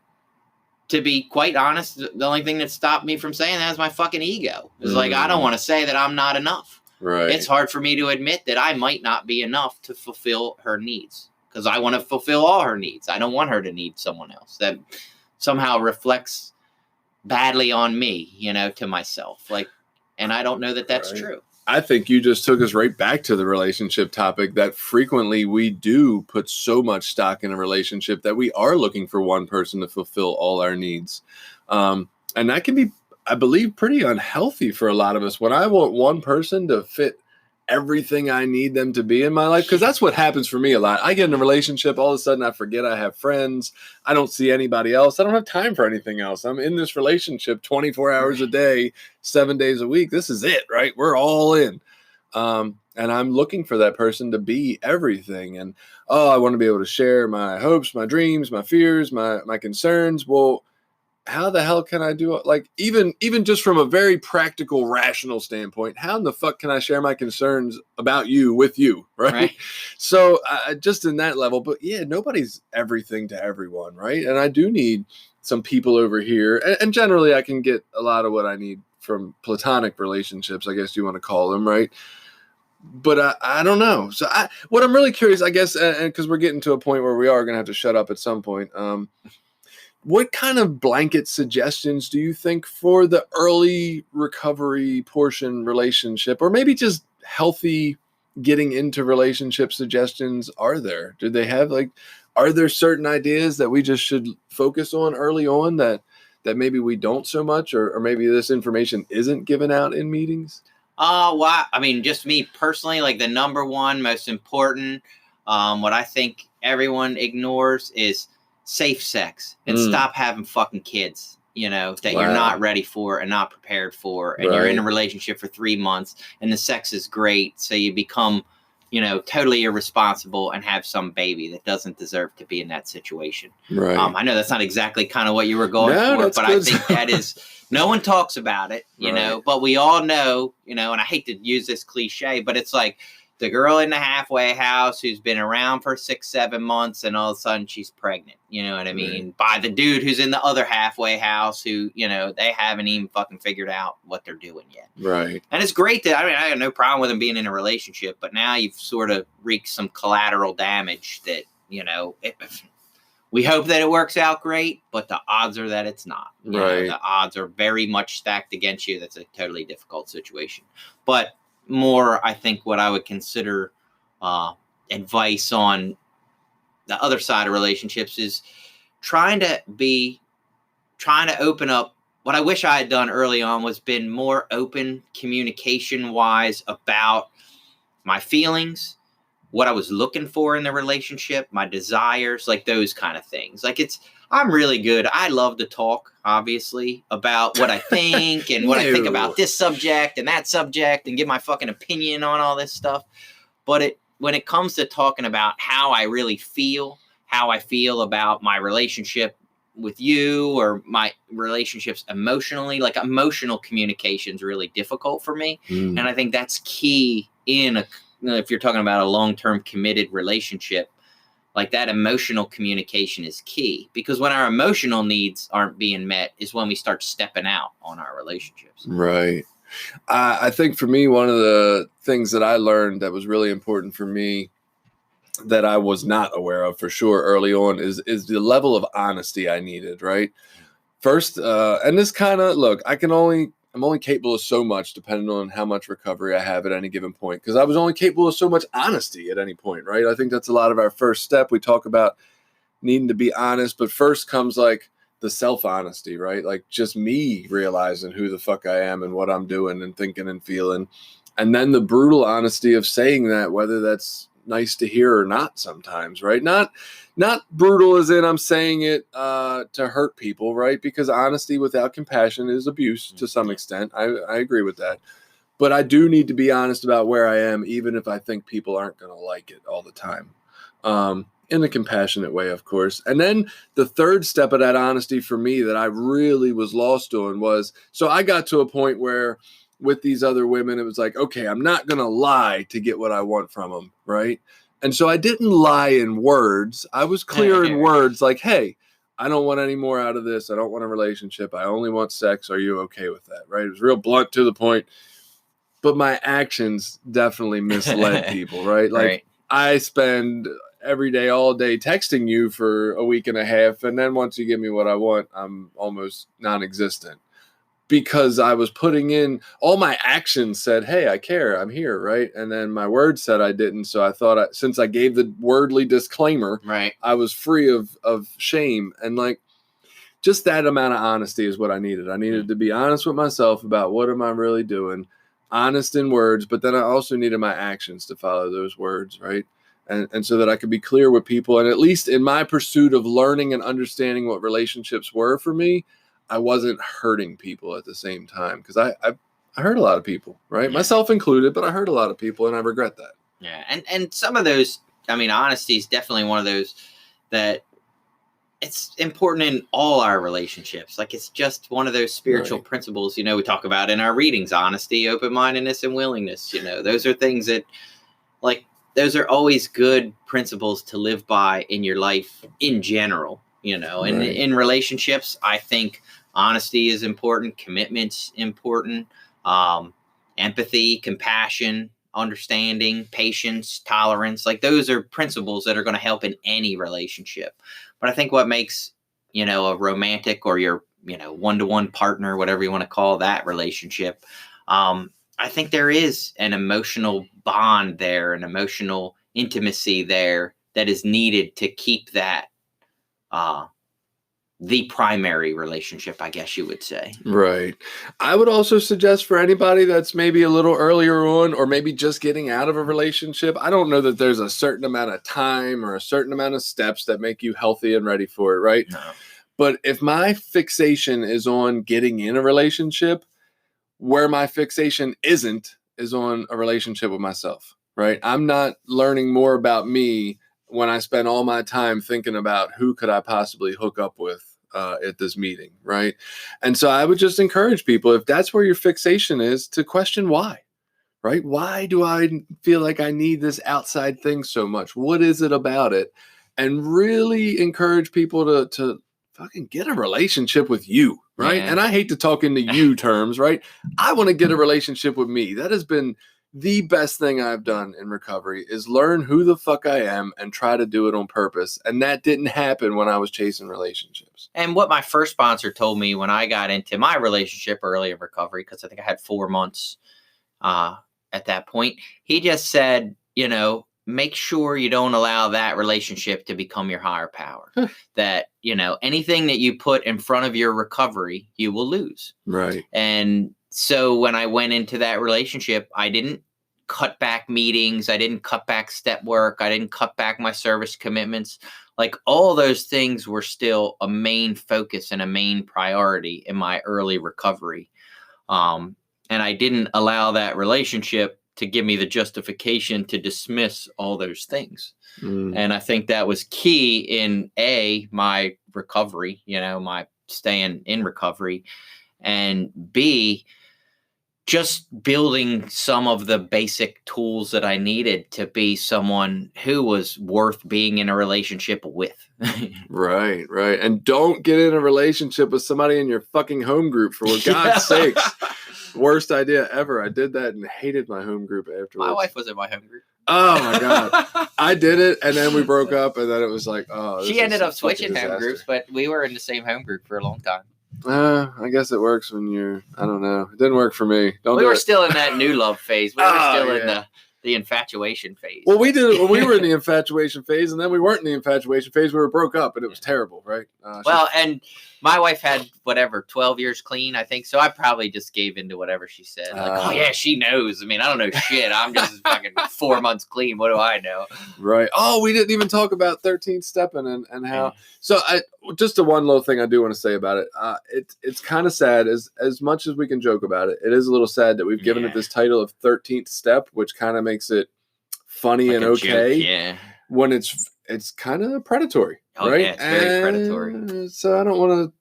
to be quite honest, the only thing that stopped me from saying that is my fucking ego. It's like, I don't want to say that I'm not enough. Right. It's hard for me to admit that I might not be enough to fulfill her needs, because I want to fulfill all her needs. I don't want her to need someone else. That somehow reflects badly on me, you know, to myself. Like, and I don't know that that's true. I think you just took us right back to the relationship topic, that frequently we do put so much stock in a relationship that we are looking for one person to fulfill all our needs. And that can be I believe, pretty unhealthy for a lot of us. When I want one person to fit everything I need them to be in my life, because that's what happens for me a lot. I get in a relationship, all of a sudden I forget I have friends. I don't see anybody else. I don't have time for anything else. I'm in this relationship 24 hours a day, 7 days a week. This is it, right? We're all in. And I'm looking for that person to be everything. And, I want to be able to share my hopes, my dreams, my fears, my concerns. Well, how the hell can I do it? Like, even just from a very practical, rational standpoint, how in the fuck can I share my concerns about you with you? Right. So just in that level, but yeah, nobody's everything to everyone. Right. And I do need some people over here. And generally I can get a lot of what I need from platonic relationships, I guess you want to call them. Right. But I don't know. So what I'm really curious, I guess, and because we're getting to a point where we are going to have to shut up at some point. What kind of blanket suggestions do you think for the early recovery portion relationship, or maybe just healthy getting into relationship suggestions are there? Do they have, like, are there certain ideas that we just should focus on early on that maybe we don't so much, or maybe this information isn't given out in meetings? Well, I mean, just me personally, like the number one most important, what I think everyone ignores is safe sex, and stop having fucking kids, that you're not ready for and not prepared for. And you're in a relationship for 3 months and the sex is great. So you become, totally irresponsible and have some baby that doesn't deserve to be in that situation. Right. I know that's not exactly kind of what you were going for, but I think that is, no one talks about it, but we all know, and I hate to use this cliche, but it's like the girl in the halfway house who's been around for 6-7 months and all of a sudden she's pregnant, you know what I mean? By the dude who's in the other halfway house who, they haven't even fucking figured out what they're doing yet. Right. And it's great that, I have no problem with them being in a relationship, but now you've sort of wreaked some collateral damage that, we hope that it works out great, but the odds are that it's not. The odds are very much stacked against you. That's a totally difficult situation. But more, I think, what I would consider advice on the other side of relationships is trying to open up. What I wish I had done early on was been more open communication wise about my feelings, what I was looking for in the relationship, my desires, like those kind of things. Like I'm really good. I love to talk, obviously, about what I think and what I think about this subject and that subject and give my fucking opinion on all this stuff. But when it comes to talking about how I really feel, how I feel about my relationship with you or my relationships emotionally, like emotional communication is really difficult for me. And I think that's key if you're talking about a long-term committed relationship. Like that emotional communication is key, because when our emotional needs aren't being met is when we start stepping out on our relationships. Right. I think for me, one of the things that I learned that was really important for me that I was not aware of for sure early on is the level of honesty I needed. Right. First, and this kind of, look, I'm only capable of so much depending on how much recovery I have at any given point, because I was only capable of so much honesty at any point, right? I think that's a lot of our first step. We talk about needing to be honest, but first comes like the self-honesty, right? Like just me realizing who the fuck I am and what I'm doing and thinking and feeling. And then the brutal honesty of saying that, whether that's nice to hear or not sometimes, right? Not brutal as in I'm saying it to hurt people, right? Because honesty without compassion is abuse to some extent. I agree with that. But I do need to be honest about where I am, even if I think people aren't going to like it all the time. In a compassionate way, of course. And then the third step of that honesty for me that I really was lost on was, so I got to a point where with these other women, it was like, okay, I'm not going to lie to get what I want from them, right? And so I didn't lie in words. I was clear in words like, hey, I don't want any more out of this. I don't want a relationship. I only want sex. Are you okay with that? Right? It was real blunt to the point. But my actions definitely misled people, right? Like I spend every day, all day texting you for a week and a half. And then once you give me what I want, I'm almost non-existent. Because I was putting in, all my actions said, hey, I care, I'm here, right? And then my words said I didn't. So I thought since I gave the wordly disclaimer, I was free of shame. And like, just that amount of honesty is what I needed. I needed to be honest with myself about what am I really doing, honest in words, but then I also needed my actions to follow those words, right? And so that I could be clear with people. And at least in my pursuit of learning and understanding what relationships were for me, I wasn't hurting people at the same time. Because I hurt a lot of people, right? Yeah. Myself included, but I hurt a lot of people, and I regret that. Yeah. And some of those, I mean, honesty is definitely one of those that it's important in all our relationships. Like, it's just one of those spiritual principles, we talk about in our readings: honesty, open-mindedness, and willingness. Those are things that, like, those are always good principles to live by in your life in general, and in relationships, I think honesty is important, commitment's important, empathy, compassion, understanding, patience, tolerance. Like, those are principles that are going to help in any relationship. But I think what makes, a romantic or your, one-to-one partner, whatever you want to call that relationship, I think there is an emotional bond there, an emotional intimacy there that is needed to keep that the primary relationship, I guess you would say. Right. I would also suggest for anybody that's maybe a little earlier on or maybe just getting out of a relationship, I don't know that there's a certain amount of time or a certain amount of steps that make you healthy and ready for it, right? No. But if my fixation is on getting in a relationship, where my fixation isn't is on a relationship with myself, right? I'm not learning more about me when I spend all my time thinking about who could I possibly hook up with at this meeting, right? And so I would just encourage people, if that's where your fixation is, to question why, right? Why do I feel like I need this outside thing so much? What is it about it? And really encourage people to fucking get a relationship with you, right? Yeah. And I hate to talk into you terms, right? I want to get a relationship with me. That has been the best thing I've done in recovery, is learn who the fuck I am and try to do it on purpose. And that didn't happen when I was chasing relationships. And what my first sponsor told me when I got into my relationship early in recovery, because I think I had 4 months at that point, he just said, make sure you don't allow that relationship to become your higher power. That, anything that you put in front of your recovery, you will lose. Right. And so when I went into that relationship, I didn't cut back meetings. I didn't cut back step work. I didn't cut back my service commitments. Like, all those things were still a main focus and a main priority in my early recovery. And I didn't allow that relationship to give me the justification to dismiss all those things. And I think that was key in my recovery, my staying in recovery, and B, just building some of the basic tools that I needed to be someone who was worth being in a relationship with. Right. And don't get in a relationship with somebody in your fucking home group, for God's sakes. Worst idea ever. I did that and hated my home group afterwards. My wife was in my home group. Oh my God. I did it, and then we broke up, and then it was like, she ended up switching home groups, but we were in the same home group for a long time. I guess it works when I don't know. It didn't work for me. We were still in that new love phase. We were still in the infatuation phase. Well, we did it when we were in the infatuation phase, and then we weren't in the infatuation phase. We were broke up, and it was terrible, right? And my wife had 12 years clean, I think. So I probably just gave into whatever she said. Like, oh yeah, she knows. I mean, I don't know shit. I'm just fucking 4 months clean. What do I know? Right. Oh, we didn't even talk about 13th stepping and how. So just the one little thing I do want to say about it. It's kind of sad, as much as we can joke about it. It is a little sad that we've given it this title of 13th step, which kind of makes it funny like and okay. Joke, yeah. When it's kind of predatory. Oh, right? Yeah, it's very predatory. So I don't want to.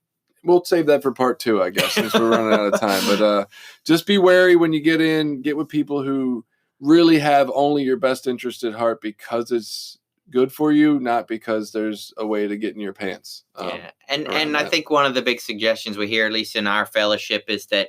We'll save that for part 2, I guess, since we're running out of time. But just be wary when you get with people who really have only your best interest at heart because it's good for you, not because there's a way to get in your pants. And I think one of the big suggestions we hear, at least in our fellowship, is that,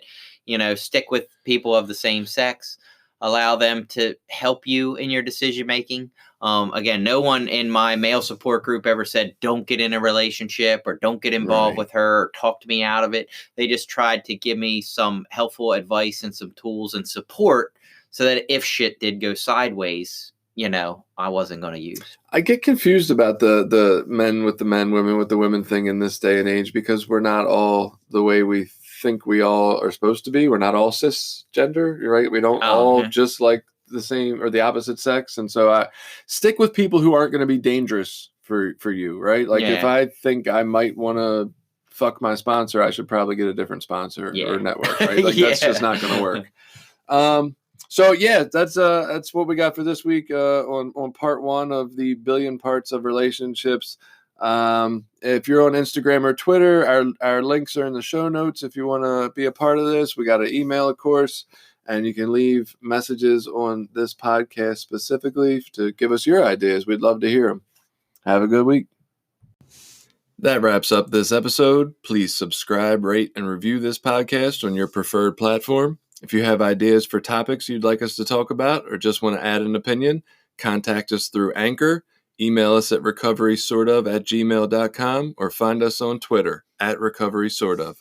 stick with people of the same sex. Allow them to help you in your decision making. Again, no one in my male support group ever said, don't get in a relationship or don't get involved with her or talk me out of it. They just tried to give me some helpful advice and some tools and support so that if shit did go sideways, I wasn't going to use. I get confused about the men with the men, women with the women thing in this day and age, because we're not all the way we think we all are supposed to be. We're not all cisgender, right? We don't all just like the same or the opposite sex. And so I stick with people who aren't going to be dangerous for you, right? Like if I think I might want to fuck my sponsor, I should probably get a different sponsor or network, right? Like that's just not going to work. So yeah, that's what we got for this week on part 1 of the billion parts of relationships. If you're on Instagram or Twitter, our links are in the show notes. If you want to be a part of this, we got an email, of course, and you can leave messages on this podcast specifically to give us your ideas. We'd love to hear them. Have a good week. That wraps up this episode. Please subscribe, rate, and review this podcast on your preferred platform. If you have ideas for topics you'd like us to talk about or just want to add an opinion, contact us through Anchor, email us at recoverysortof@gmail.com, or find us on Twitter @recoverysortof.